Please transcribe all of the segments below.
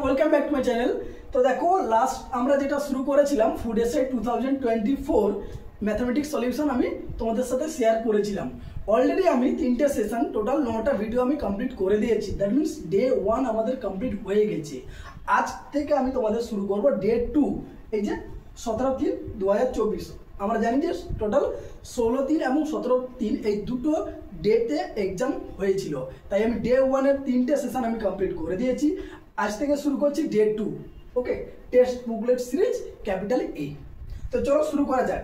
Welcome back to my channel. তো দেখো last আমরা যেটা শুরু করেছিলাম ফুড এসে 2024 ম্যাথমেটিক্স সলিউশন আমি তোমাদের সাথে শেয়ার করেছিলাম। অলরেডি আমি 3টে সেশন টোটাল 9টা ভিডিও আমি কমপ্লিট করে দিয়েছি। দ্যাট মিনস ডে 1 আমাদের কমপ্লিট হয়ে গেছে। আজ থেকে আমি তোমাদের শুরু করব ডে 2, এই যে 17/3/2024। আমরা জানি যে টোটাল 16/3 এবং 17/3 এই দুটো ডেতে এক্সাম হয়েছিল, তাই আমি ডে 1 এর 3টে সেশন আমি কমপ্লিট করে দিয়েছি। আজ থেকে শুরু করছি day 2। Okay, test booklet series capital A. তো চলো শুরু করা যাক।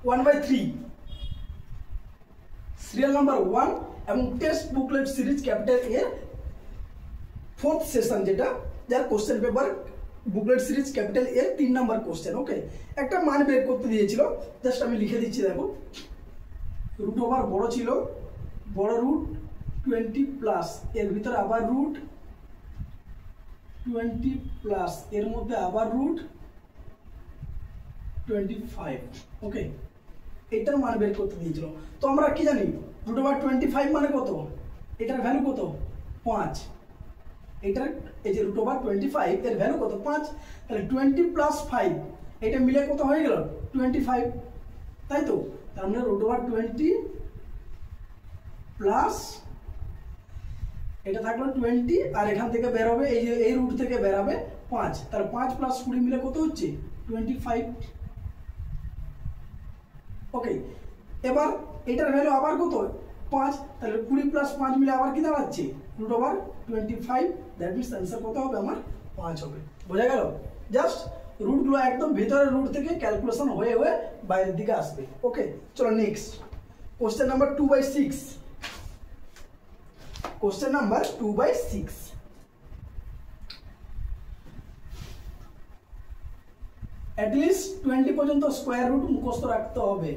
ওয়ান বাই 3 সিরিয়াল নাম্বার 1 এবং test booklet series capital A 4th session, যেটা যার question paper booklet series capital এর 3 নাম্বার কোশ্চেন। ওকে, একটা মান বের করতে দিয়েছিল, জাস্ট আমি লিখে দিচ্ছি। দেখো রুট ওভার বড় ছিল, বড় রুট 20 প্লাস, এর ভিতরে আবার রুট 20 প্লাস, এর মধ্যে আবার রুট 25। ওকে, এটার মান বের করতে দিয়েছিল। তো আমরা কি জানি রুট ওভার 25 মানে কত, এটার ভ্যালু কত 5। এটার এই যে রুট ওভার 25 এর ভ্যালু কত 5, তাহলে 20 প্লাস 5 এটা মিলে কত হয়ে গেল 25, তাই তো। তার মানে রুট ওভার 20 প্লাস এটা থাকলো 20, আর এখান থেকে বের হবে এই যে এই রুট থেকে বের হবে 5, তাহলে 5 প্লাস 20 মিলে কত হচ্ছে 25। ওকে, এবার এটার ভ্যালু আবার কত 5, তাহলে 20 প্লাস 5 মিলে আবার কি দাঁড়াচ্ছে root over 25। That means answer কত হবে আমার 5 হবে। বোঝা গেল? জাস্ট রুটগুলো একদম ভেতরের রুট থেকে ক্যালকুলেশন হয়ে হয়ে বাইরের দিকে আসবে। ওকে, চলো next question number 2/6। Question number 2/6, at least 20 পর্যন্ত স্কোয়ার রুট মুখস্থ রাখতে হবে।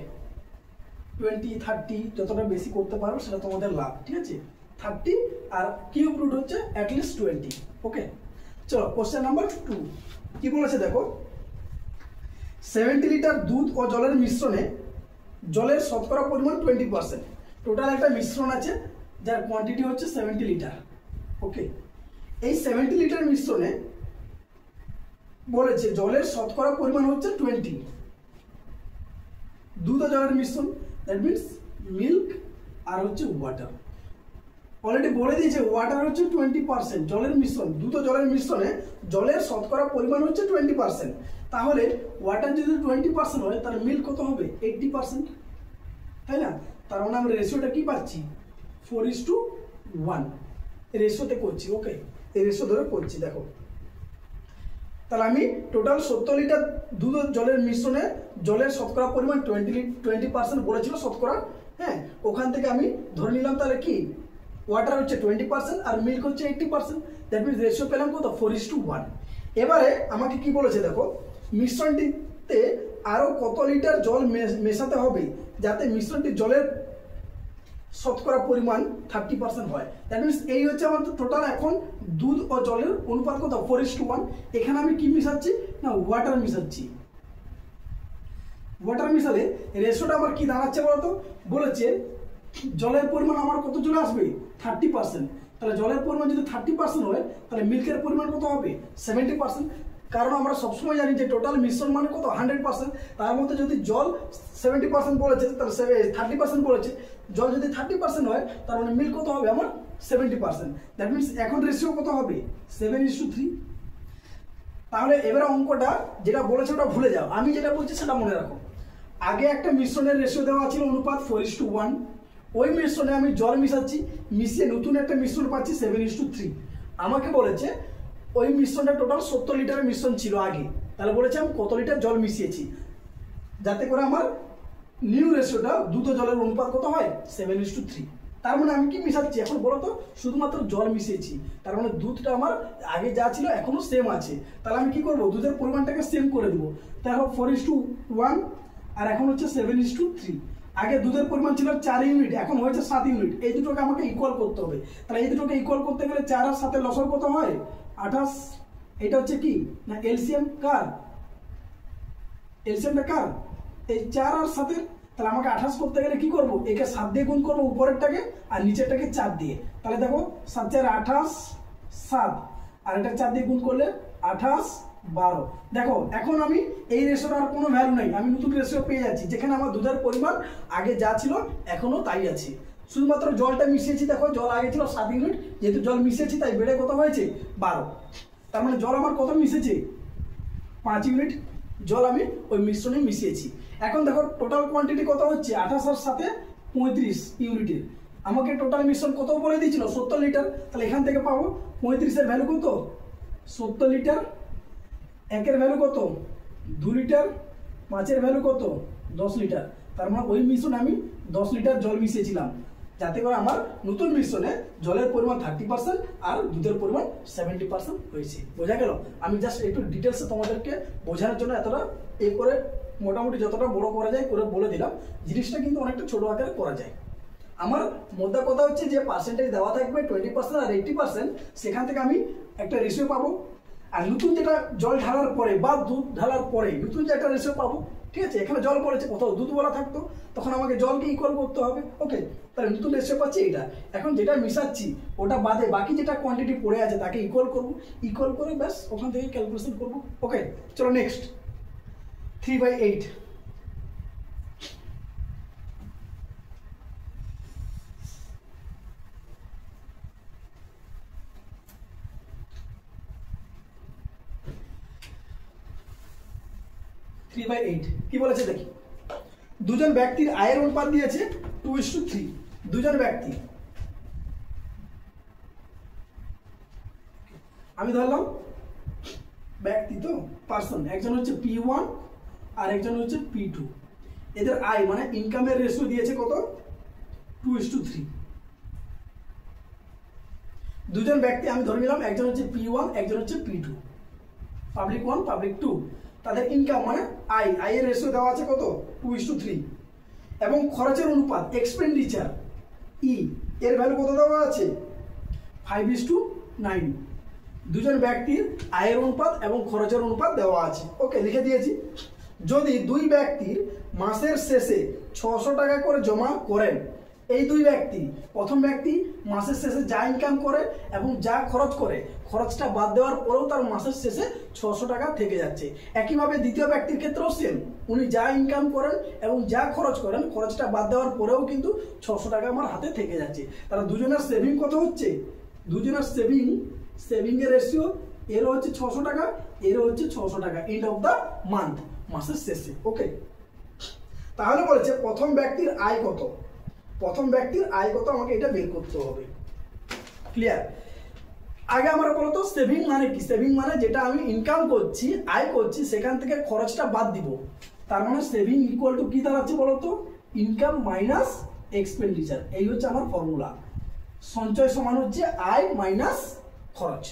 20, 30 যতটা বেশি করতে পারো সেটা তোমাদের লাভ, ঠিক আছে। 30 আর কিউব রুট হচ্ছে অ্যাটলিস্ট 20। ওকে, চলো কোশ্চেন নাম্বার 2 কি বলেছে দেখো। 70 লিটার দুধ ও জলের মিশ্রণে জলের শতকরা পরিমাণ 20%। টোটাল একটা মিশ্রণ আছে যার কোয়ান্টিটি হচ্ছে 70 লিটার। ওকে, এই 70 লিটার মিশ্রণে বলেছে জলের শতকরা পরিমাণ হচ্ছে 20। দুধ ও জলের মিশ্রণ, দ্যাট মিনস মিল্ক আর হচ্ছে ওয়াটার। অলরেডি বলে দিয়েছে ওয়াটার হচ্ছে 20%, জলের মিশ্রণ দুধ ও জলের মিশ্রণে জলের শতকরা পরিমাণ হচ্ছে 20%। তাহলে ওয়াটার যদি 20% হয় তাহলে মিল্ক কত হবে 80%, তাই না। তার মানে আমরা রেশিওটা কি পাচ্ছি 4:1 রেশিওতে করছি। ওকে, এই রেশিও ধরে করছি। দেখো তাহলে আমি টোটাল 70 লিটার দুধ ও জলের মিশ্রণে জলের শতকরা পরিমাণ 20% বলেছিল শতকরা। হ্যাঁ, ওখান থেকে আমি ধরে নিলাম তাহলে কি ওয়াটার হচ্ছে 20% আর মিল্ক হচ্ছে 80%। দ্যাট মিনস রেশিও পেলাম কত 4:1। এবারে আমাকে কি বলেছে দেখো, মিশ্রণটিতে আরো কত লিটার জল মেশাতে হবে যাতে মিশ্রণটি জলের শতকরা পরিমাণ 30% হয়। দ্যাট মিনস এই হচ্ছে আমার টোটাল এখন দুধ ও জলের অনুপাত কত 4:1। এখানে আমি কি মিশাচ্ছি না ওয়াটার মিশাচ্ছি। ওয়াটার মিশালে রেশিওটা আমার কি দাঁড়াচ্ছে বলতো, বলেছে জলের পরিমাণ আমার কত চলে আসবে 30%। তাহলে জলের পরিমাণ যদি 30% হয় তাহলে মিল্কের পরিমাণ কত হবে 70%। কারণ আমরা সবসময় জানি যে টোটাল মিশ্রণ মানে কত 100%। তার মধ্যে যদি জল 70% বলেছে তাহলে 30% বলেছে, জল যদি 30% হয় তার মানে মিল্ক কত হবে আমার 70%। দ্যাট মিনস এখন রেশিও কত হবে 7:3। তাহলে এবারে অঙ্কটা যেটা বলেছে ওটা ভুলে যাও, আমি যেটা বলছি সেটা মনে রাখো। আগে একটা মিশ্রণের রেশিও দেওয়া ছিল অনুপাত 4:1, ওই মিশ্রণে আমি জল মিশাচ্ছি, মিশিয়ে নতুন একটা মিশ্রণ পাচ্ছি 7:3। আমাকে বলেছে ওই মিশ্রণটা টোটাল 70 লিটারের মিশ্রণ ছিল আগে, তাহলে বলেছে আমি কত লিটার জল মিশিয়েছি যাতে করে আমার নিউ রেশিওটা দুধ ও জলের অনুপাত কত হয় 7:3। তার মানে আমি কি মিশাচ্ছি এখন বলো তো, শুধুমাত্র জল মিশিয়েছি। তার মানে দুধটা আমার আগে যা ছিল এখনো সেম আছে। তাহলে আমি কি করবো দুধের পরিমাণটাকে সেম করে দেবো। তাহলে 4:1 আর এখন হচ্ছে 7:3। আগে দুধের পরিমাণ ছিল 4 ইউনিট, এখন হয়েছে 7 ইউনিট। এই দুটোকে আমাকে ইকুয়াল করতে হবে। তাহলে এই দুটোকে ইকুয়াল করতে গেলে 4 আর 7 লসগু কত হয় 28। এটা হচ্ছে কি না এলসিএম কার, এলসিএমটা কার এই 4 আর 7 তাহলে আমাকে 28 করতে গেলে কি করব, একে 7 দিয়ে গুণ করব উপরেরটাকে আর নিচেরটাকে 4 দিয়ে। তাহলে দেখো 7 4 28 7 আর এটা 4 দিয়ে গুণ করলে 28 12। দেখো এখন আমি এই রেশিওর আর কোনো ভ্যালু নেই, আমি নতুন রেশিও পেয়ে যাচ্ছি যেখানে আমার দুধের পরিমাণ আগে যা ছিল এখনো তাই আছে, শুধুমাত্র জলটা মিশিয়েছি। দেখো জল আগে ছিল 7 ইউনিট, যেহেতু জল মিশিয়েছি তাই বেড়ে কত হয়েছে 12। তার মানে জল আমার কত মিশেছে 5 ইউনিট জল আমি ওই মিশ্রণে মিশিয়েছি। এখন দেখো টোটাল কোয়ান্টিটি কত হচ্ছে 28 আর সাথে 35 ইউনিটের। আমাকে টোটাল মিশ্রণ কত বলে দিয়েছিল 70 লিটার, তাহলে এখান থেকে পাবো 35 এর ভ্যালু কত 70 লিটার, 1 এর ভ্যালু কত 2 লিটার, 5 এর ভ্যালু কত 10 লিটার। তার মানে ওই মিশ্রণে আমি 10 লিটার জল মিশিয়েছিলাম, যাতে করে আমার নতুন মিশ্রণে জলের পরিমাণ 30% আর দুধের পরিমাণ 70% হয়েছে। বোঝা গেল? আমি জাস্ট একটু ডিটেলসে তোমাদেরকে বোঝানোর জন্য এতটা এই করে মোটামুটি যতটা বড় করা যায় করে বলে দিলাম। জিনিসটা কিন্তু অনেকটা ছোট আকারে করা যায়। আমার মোদ্দা কথা হচ্ছে যে পার্সেন্টেজ দেওয়া থাকবে 20% আর 80%, সেখান থেকে আমি একটা রেশিও পাবো। আর নতুন যেটা জল ঢালার পরে বা দুধ ঢালার পরে নতুন যে একটা রেশিও পাবো, ঠিক আছে? এখানে জল পড়েছে, কোথাও দুধ বলা থাকতো, তখন আমাকে জলকে ইকুয়াল করতে হবে। ওকে, তাহলে নতুন রেশিও পাচ্ছি এটা। এখন যেটা মিশাচ্ছি ওটা বাদে বাকি যেটা কোয়ান্টিটি পড়ে আছে তাকে ইকুয়াল করবো, ইকুয়াল করে ব্যাস ওখান থেকে ক্যালকুলেশন করবো। ওকে, চলো নেক্সট 3/8। কি বলেছে দেখি, দুজন ব্যক্তির আয়ের অনুপাত দিয়েছে 2:3। দুজন ব্যক্তি, আমি ধরলাম ব্যক্তি তো পার্সন, একজন হচ্ছে P1 আর একজন হচ্ছে P2। এদের আয় মানে ইনকামের রেশিও দিয়েছে কত 2:3। দুজন ব্যক্তি আমি ধরে নিলাম, একজন হচ্ছে P1 একজন হচ্ছে P2, পাবলিক 1 পাবলিক 2। তাদের ইনকাম মানে আয়ের রেশিও দেওয়া আছে কত 2:3 এবং খরচের অনুপাত এক্সপেন্ডিচার এর ভ্যালু কত দেওয়া আছে 5:9। দুজন ব্যক্তির আয়ের অনুপাত এবং খরচের অনুপাত দেওয়া আছে। ওকে, লিখে দিয়েছি। যদি দুই ব্যক্তির মাসের শেষে 600 টাকা করে জমা করেন, এই দুই ব্যক্তি, প্রথম ব্যক্তি মাসের শেষে যা ইনকাম করে এবং যা খরচ করে, খরচটা বাদ দেওয়ার পরেও তার মাসের শেষে 600 টাকা থেকে যাচ্ছে। একইভাবে দ্বিতীয় ব্যক্তির ক্ষেত্রেও সেম, উনি যা ইনকাম করেন এবং যা খরচ করেন, খরচটা বাদ দেওয়ার পরেও কিন্তু 600 টাকা আমার হাতে থেকে যাচ্ছে। তারা দুজনের সেভিং কত হচ্ছে, দুজনের সেভিং এর রেশিও, এরও হচ্ছে 600 টাকা, এরও হচ্ছে 600 টাকা এন্ড অফ দ্য মান্থ, মাসের শেষে। ওকে, তাহলে বলেছে প্রথম ব্যক্তির আয় কত, প্রথম ব্যক্তির আয় কত আমাকে এটা বের করতে হবে। ক্লিয়ার? আগে আমরা বলতো সেভিং মানে কি, সেভিং মানে যেটা আমি ইনকাম করছি, আয় করছি, সেখান থেকে খরচটা বাদ দিব। তার মানে সেভিং ইকুয়াল টু কি দাঁড়াচ্ছে বলতো, ইনকাম মাইনাস এক্সপেন্ডিচার। এই হচ্ছে আমার ফর্মুলা। সঞ্চয় সমান হচ্ছে আয় মাইনাস খরচ,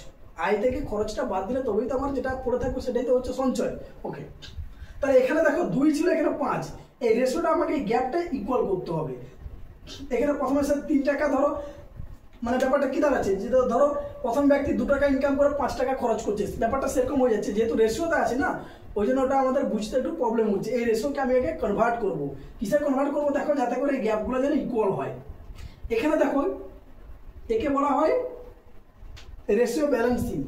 আয় থেকে খরচটা বাদ দিলে তবেই তো আমার যেটা পড়ে থাকবে সেটাই তো হচ্ছে সঞ্চয়। ওকে, তাহলে এখানে দেখো 2 ছিল, এখানে 5, এই রেশিওটা আমাকে এই গ্যাপটা ইকুয়াল করতে হবে। এখানে প্রথমে 3 টাকা ধরো, মানে ব্যাপারটা কি দাঁড়াচ্ছে, যে ধরো প্রথম ব্যক্তি 2 টাকা ইনকাম করে 5 টাকা খরচ করছে, ব্যাপারটা সেরকম হয়ে যাচ্ছে, যেহেতু রেশিওতে আছে না, ওই জন্য ওটা আমাদের বুঝতে একটু প্রবলেম হচ্ছে। এই রেশিওকে আমি আগে কনভার্ট করবো। কিসে কনভার্ট করবো দেখো, যাতে করে এই গ্যাপগুলো যেন ইকুয়াল হয়। এখানে দেখো একে বলা হয় রেশিও ব্যালেন্সিং,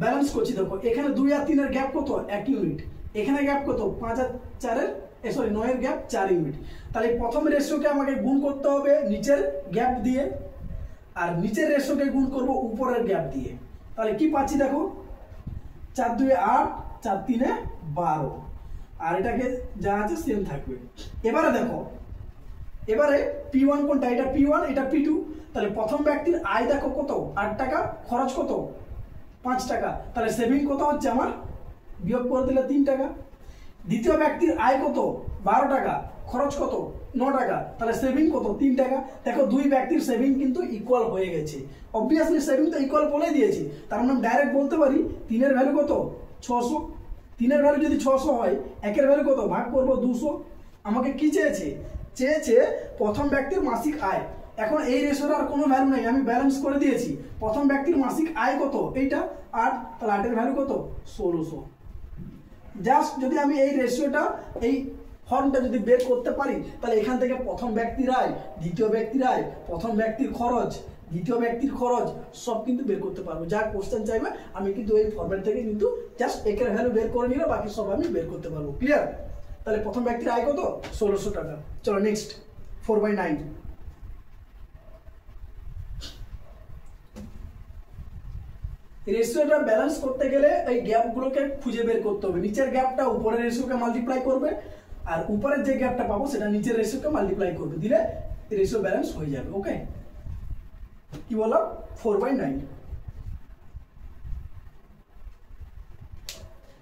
ব্যালেন্স করছি। দেখো এখানে 2 আর 3 এর গ্যাপ কত 1 ইউনিট, এখানে গ্যাপ কত 5 আর 4 এর 9 এর গ্যাপ 4 ইউনিট। তাহলে প্রথম রেশিওকে আমাকে গুণ করতে হবে নিচের গ্যাপ দিয়ে, আর নিচের রেশিওকে গুণ করব উপরের গ্যাপ দিয়ে। তাহলে কি পাচ্ছি দেখো, 4 2 8, 4 3 12, আর এটাকে যা আছে সেম থাকবে। এবারে দেখো, এবারে P1 কোনটা, এটা P1 এটা P2। তাহলে প্রথম ব্যক্তির আয় দেখো কত 8 টাকা, খরচ কত 5 টাকা, তাহলে সেভিং কত হচ্ছে আমার, বিয়োগ করে দিলে 3 টাকা। দ্বিতীয় ব্যক্তির আয় কত 12 টাকা, খরচ কত 9 টাকা, তাহলে সেভিং কত 3 টাকা। দেখো দুই ব্যক্তির সেভিং কিন্তু ইকুয়াল হয়ে গেছে। অবভিয়াসলি সেভিং তো ইকুয়াল বলে দিয়েছি, তার মানে ডাইরেক্ট বলতে পারি 3 এর ভ্যালু কত 600। 3 এর ভ্যালু যদি 600 হয়, 1 এর ভ্যালু কত, ভাগ করব 200। আমাকে কি চেয়েছে, চেয়েছে প্রথম ব্যক্তির মাসিক আয়। এখন এই রেশিওর আর কোনো ভ্যালু নাই, আমি ব্যালেন্স করে দিয়েছি। প্রথম ব্যক্তির মাসিক আয় কত, এইটা 8, তাহলে 8 এর ভ্যালু কত 1600। জাস্ট যদি আমি এই রেশিওটা এই ফর্মটা যদি বের করতে পারি তাহলে এখান থেকে প্রথম ব্যক্তির আয়, দ্বিতীয় ব্যক্তির আয়, প্রথম ব্যক্তির খরচ, দ্বিতীয় ব্যক্তির খরচ সব কিন্তু বের করতে পারবো। যা কোশ্চেন চাইবে আমি কিন্তু এই ফর্মেট থেকে কিন্তু জাস্ট একের ভ্যালু বের করে নিলে বাকি সব আমি বের করতে পারবো। ক্লিয়ার? তাহলে প্রথম ব্যক্তির আয় কত? 1600 টাকা। চলো নেক্সট 4/9। রেশিওটা ব্যালেন্স করতে গেলে এই গ্যাপগুলোকে খুঁজে বের করতে হবে। নিচের গ্যাপটা উপরের রেশিওকে মাল্টিপ্লাই করবে, আর উপরের যে গ্যাপটা পাবো সেটা নিচের রেশিওকে মাল্টিপ্লাই করবে, দিলে রেশিও ব্যালেন্স হয়ে যাবে। ওকে, কি বললাম? 4/9।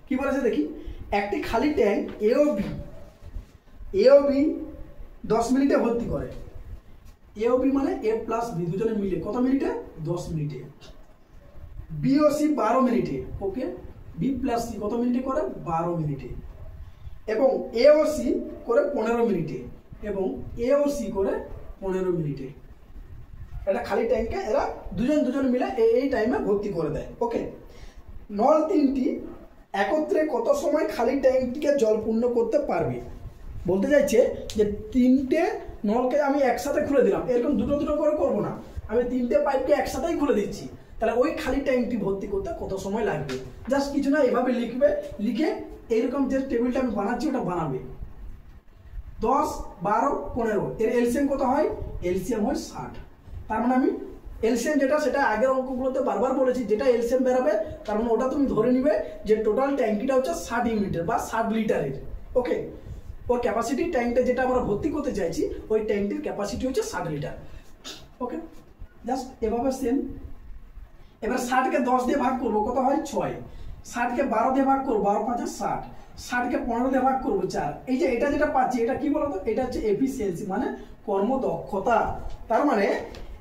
কি বলেছে দেখি, একটি খালি ট্যাঙ্ক এ ও বি 10 মিনিটে ভর্তি করে। এ ও বি মানে এ প্লাস বি দুজনে মিলে কত মিনিটে? 10 মিনিটে। বি ও সি 12 মিনিটে। ওকে, বি প্লাস সি কত মিনিটে করে? 12 মিনিটে। এবং এ ও সি করে 15 মিনিটে, এবং এ ও সি করে 15 মিনিটে। এটা খালি ট্যাঙ্কে এরা দুজন মিলে এই টাইমে ভর্তি করে দেয়। ওকে, নল তিনটি একত্রে কত সময় খালি ট্যাঙ্কটিকে জল পূর্ণ করতে পারবে? বলতে চাইছে যে তিনটে নলকে আমি একসাথে খুলে দিলাম, এরকম দুটো দুটো করে করবো না, আমি তিনটে পাইপকে একসাথেই খুলে দিচ্ছি, তাহলে ওই খালি ট্যাঙ্কটি ভর্তি করতে কত সময় লাগবে? জাস্ট কিছু না, এভাবে লিখবে, লিখে এইরকম যে টেবিলটা আমি বানাচ্ছি ওটা বানাবে। 10, 12, 15 এর এলসিএম কত হয়? এলসিএম হয় 60। তার মানে আমি এলসিএম যেটা সেটা আগের অঙ্কগুলোতে বারবার বলেছি, যেটা এলসিএম বেরাবে তার মানে ওটা তুমি ধরে নিবে যে টোটাল ট্যাঙ্কিটা হচ্ছে 60 ইউনিটের বা 60 লিটারের। ওকে, ওর ক্যাপাসিটি ট্যাঙ্কটা যেটা আমরা ভর্তি করতে চাইছি ওই ট্যাঙ্কটির ক্যাপাসিটি হচ্ছে 60 লিটার। ওকে, জাস্ট এভাবে সেম। এবার 60কে 10 দিয়ে ভাগ করবো, কত হয়? 6। 60কে 12 দিয়ে ভাগ করবো, 12 5 60। 60কে 15 দিয়ে ভাগ করবো, 4। এই যে এটা যেটা পাচ্ছি এটা কি বলতো? এটা হচ্ছে এফিসিয়েন্সি মানে কর্মদক্ষতা। তার মানে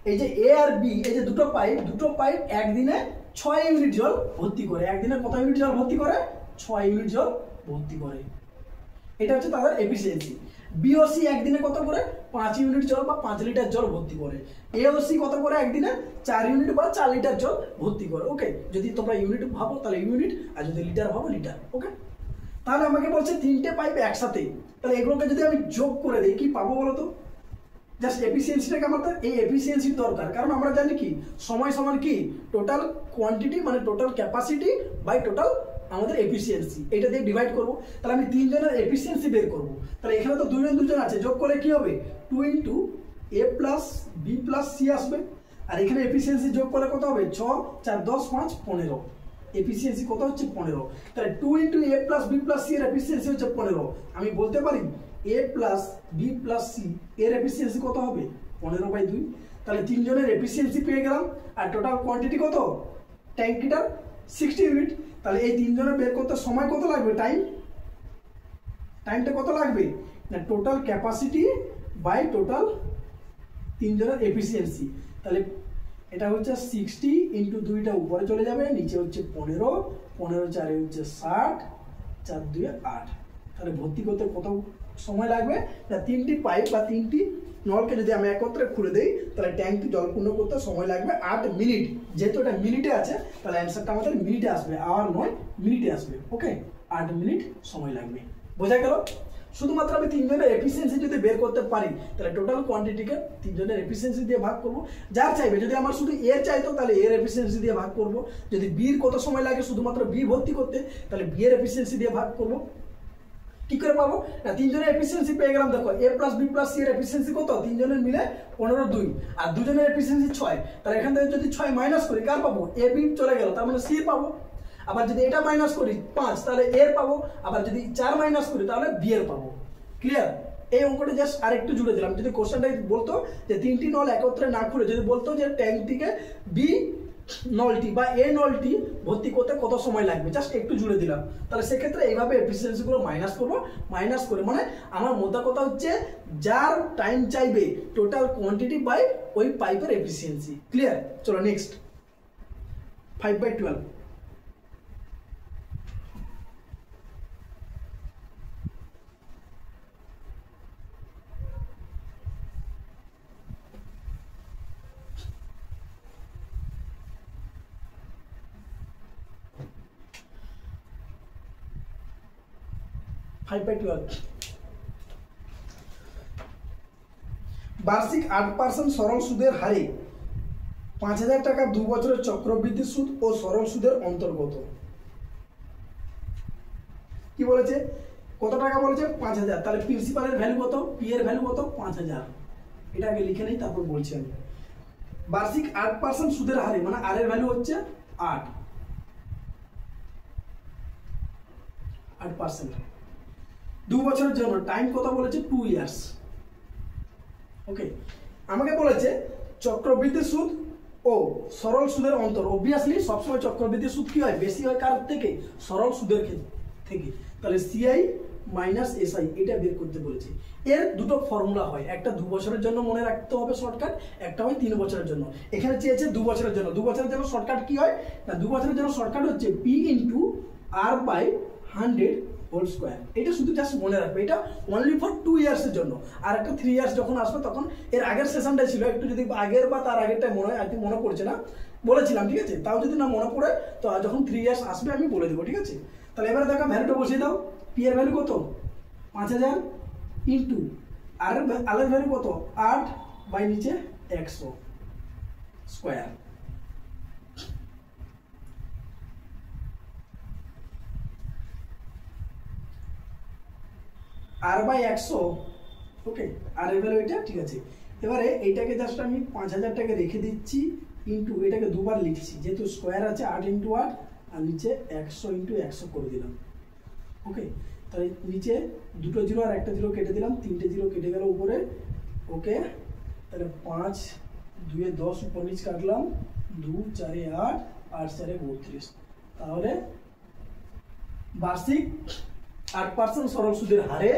এই যে এ আর বি, এই যে দুটো পাইপ একদিনে 6 ইউনিট জল ভর্তি করে। একদিনে কত ইউনিট জল ভর্তি করে? 6 ইউনিট জল ভর্তি করে। এটা হচ্ছে তাদের এফিসিয়েন্সি। বিওসি একদিনে কত করে? 5 ইউনিট জল বা 5 লিটার জল ভর্তি করে। এওসি কত করে? একদিনে 4 ইউনিট বা 4 লিটার জল ভর্তি করে। ওকে, যদি তোমরা ইউনিট ভাবো তাহলে ইউনিট, আর যদি লিটার ভাবো লিটার। ওকে, তাহলে আমাকে বলছে তিনটে পাইপ একসাথে, তাহলে এগুলোকে যদি আমি যোগ করে দিই কি পাবো বলো তো? জাস্ট এফিসিয়েন্সিটাকে আমাদের এই এফিসিয়েন্সির দরকার, কারণ আমরা জানি কি সময় সমান কি টোটাল কোয়ান্টিটি মানে টোটাল ক্যাপাসিটি বাই টোটাল আমাদের এফিসিয়েন্সি, এটা দিয়ে ডিভাইড করব। তাহলে আমি তিনজনের এফিসিয়েন্সি বের করব। তাহলে এখানে তো দুজন আছে, যোগ করে কি হবে? 2 ইন্টু এ প্লাস বি প্লাস সি আসবে, আর এখানে এফিসিয়েন্সি যোগ করলে কত হবে? 6, 4, 10, 5, 15। এফিসিয়েন্সি কত হচ্ছে? 15। তাহলে 2 ইন্টু এ প্লাস বি প্লাস সি এর এফিসিয়েন্সি হচ্ছে 15। আমি বলতে পারি এ প্লাস বি প্লাস সি এর এফিসিয়েন্সি কত হবে? 15/2। তাহলে তিনজনের এফিসিয়েন্সি পেয়ে গেলাম, আর টোটাল কোয়ান্টিটি কত? ট্যাঙ্কিটার 60 ইউনিট। তাহলে এই তিনজনের বের করতে সময় কত লাগবে? টাইমটা কত লাগবে? না টোটাল ক্যাপাসিটি বাই টোটাল তিনজনের এফিসিয়েন্সি। তাহলে এটা হচ্ছে 60 ইন্টু 2টা উপরে চলে যাবে, নিচে হচ্ছে 15, 15 4 হচ্ছে 60, 4 2 8। তাহলে ভর্তি করতে কত সময় লাগবে? না তিনটি পাইপ বা তিনটি নলকে যদি আমি একত্রে খুলে দেই তাহলে ট্যাঙ্কটি জলপূর্ণ করতে সময় লাগবে 8 মিনিট। যেহেতু এটা মিনিটে আছে তাহলে অ্যান্সারটা আমাদের মিনিটে আসবে, আওয়ার নয় মিনিটে আসবে। ওকে, 8 মিনিট সময় লাগবে। বোঝা গেল? শুধুমাত্র আমি তিনজনের এফিসিয়েন্সি যদি বের করতে পারি তাহলে টোটাল কোয়ান্টিটিকে তিনজনের এফিসিয়েন্সি দিয়ে ভাগ করব। যার চাইবে, যদি আমার শুধু এর চাইতো তাহলে এর এফিসিয়েন্সি দিয়ে ভাগ করব। যদি বির কত সময় লাগে শুধুমাত্র বি ভর্তি করতে তাহলে বি এর এফিসিয়েন্সি দিয়ে ভাগ করব। কি করে পাবো? না তিনজনের এফিসিয়েন্সি পেয়ে গেলাম। দেখো এ প্লাস বি প্লাস সি এর এফিসিয়েন্সি কত? তিনজনের মিলে 15 2, আর দুজনের এফিসিয়েন্সি 6। তাহলে এখান থেকে যদি 6 মাইনাস করি কার পাবো? এ বি চলে গেল, তার মানে সি পাবো। আবার যদি এটা মাইনাস করি 5 তাহলে এর পাবো, আবার যদি 4 মাইনাস করি তাহলে বি এর পাবো। ক্লিয়ার? এই অঙ্কটা জাস্ট আরেকটু জুড়ে দিলাম। যদি কোশ্চেনটা বলতো যে তিনটি নল একত্রে না খুলে যদি বলতো যে ট্যাঙ্কটিকে বি নলটি বা এ নলটি ভর্তি করতে কত সময় লাগবে, জাস্ট একটু জুড়ে দিলাম। তাহলে সেক্ষেত্রে এইভাবে এফিসিয়েন্সিগুলো মাইনাস করবো। মাইনাস করে মানে আমার মোদ্দা কথা হচ্ছে যার টাইম চাইবে টোটাল কোয়ান্টিটি বাই ওই পাইপের এফিসিয়েন্সি। ক্লিয়ার? চলো নেক্সট 5/12। বার্ষিক 8% সরল সুদের হারে 5000 টাকা 2 বছরের চক্রবৃদ্ধি সুদ ও সরল সুদের অন্তর্গত। কি বলেছে, কত টাকা বলেছে? 5000। তাহলে প্রিন্সিপালের ভ্যালু কত? পি এর ভ্যালু কত? 5000। এটা আগে লিখে নেই, তারপর বলছি আমি। বার্ষিক 8% সুদের হারে, মানে আর এর ভ্যালু হচ্ছে 8%। 2 বছরের জন্য টাইম কত বলেছে? 2 ইয়ার্স। ওকে, আমাকে বলেছে চক্রবৃদ্ধি সুদ ও সরল সুদের অন্তর। অবভিয়াসলি সবসময় চক্রবৃদ্ধি সুদ কি হয়? বেশি হয় কার থেকে? সরল সুদের থেকে। তাহলে সিআই মাইনাস এসআই এটা বের করতে বলেছে। এর দুটো ফর্মুলা হয়, একটা 2 বছরের জন্য মনে রাখতে হবে শর্টকাট, একটা হয় 3 বছরের জন্য। এখানে চেয়েছে 2 বছরের জন্য। 2 বছরের জন্য শর্টকাট কি হয় না, 2 বছরের জন্য শর্টকাট হচ্ছে P into R by 100 whole square. এটা শুধু জাস্ট মনে রাখবে, এটা অনলি ফর 2 ইয়ার্সের জন্য। আর একটা 3 ইয়ার্স যখন আসবে তখন, এর আগের সেশনটাই ছিল, একটু যদি আগের বা তার আগেরটাই মনে হয়, আর কি মনে পড়ছে না, বলেছিলাম, ঠিক আছে? তাও যদি না মনে পড়ে তো যখন 3 ইয়ার্স আসবে আমি বলে দেবো, ঠিক আছে? তাহলে এবারে দেখো ভ্যালুটা বসিয়ে দাও। পি এর ভ্যালু কত? 5000 ইন্টু আর এর ভ্যালু কত? 8 বাই নিচে 100 স্কোয়ার। R by 100। ওকে, আর এর ভ্যালু এটা, ঠিক আছে? এবারে এইটাকে জাস্ট আমি 5000 টাকে রেখে দিচ্ছি, ইন্টু এটাকে দুবার লিখছি, যেহেতু স্কোয়ার আছে 8 ইন্টু 8, আর নিচে 100 ইন্টু 100 করে দিলাম। ওকে, তাহলে নিচে দুটো জিরো আর একটা জিরো কেটে দিলাম, 3টে জিরো কেটে গেল উপরে। ওকে, তাহলে 5 2 এ 10 উপর নিচ কাটলাম, 2 4 এ 8 8 4 এ 32। তাহলে বার্ষিক 8% সরল সুদের হারে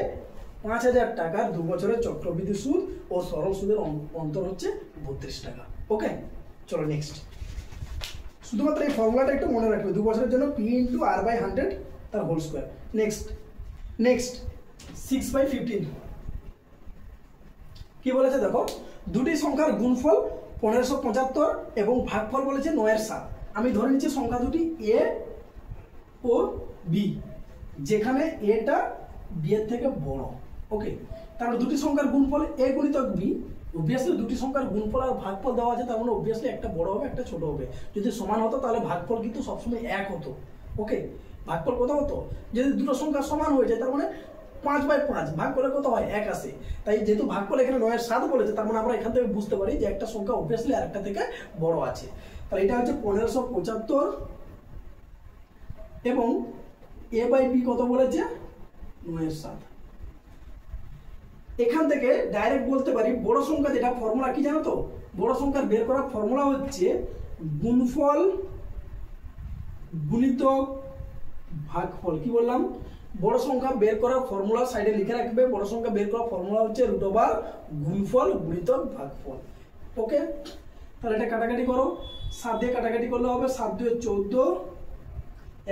5000 টাকার 2 বছরের চক্রবৃদ্ধি সুদ ও সরল সুদের অন্তর হচ্ছে 32 টাকা। ওকে, চলো নেক্সট। শুধুমাত্র এই ফর্মুলাটা একটু মনে রাখবে, 2 বছরের জন্য পি ইন্টু আর বাই 100 তার হোল স্কোয়ার। নেক্সট 6/15। কি বলেছে দেখো, দুটি সংখ্যার গুণফল 1575 এবং ভাগফল বলেছে 9/7। আমি ধরে নিচ্ছি সংখ্যা দুটি এ ও বি, যেখানে এটা বি এর থেকে বড়। ওকে, তাহলে দুটি সংখ্যার গুণফল এ গুণিতক বি। অবভিয়াসলি দুটি সংখ্যার গুণফল আর ভাগফল দেওয়া আছে, তার মানে অবভিয়াসলি একটা বড় হবে একটা ছোট হবে। যদি সমান হতো তাহলে ভাগফল কিন্তু সবসময় 1 হতো। ওকে, ভাগফল কত হতো? যদি দুটো সংখ্যা সমান হয়ে যায় তার মানে 5/5 ভাগ করে কত হয়? 1 আসে। তাই যেহেতু ভাগফল এখানে 9/7 বলেছে, তার মানে আমরা এখান থেকে বুঝতে পারি যে একটা সংখ্যা অবভিয়াসলি আরেকটা থেকে বড় আছে। তাহলে এটা হচ্ছে 1575 এবং এ বাই বি কত বলেছে? 9/7। এখান থেকে ডাইরেক্ট বলতে পারি বড় সংখ্যা যেটা, ফর্মুলা কি জানো তো? বড় সংখ্যা বের করার ফর্মুলা হচ্ছে গুণফল গুণিতক ভাগফল। কি বললাম? বড় সংখ্যা বের করার ফর্মুলা সাইডে লিখে রাখবে। বড় সংখ্যা বের করার ফর্মুলা হচ্ছে √, গুণফল গুণিতক ভাগফল। ওকে, তাহলে এটা কাটাকাটি করো, 7 দিয়ে কাটাকাটি করলে হবে 7 2 14,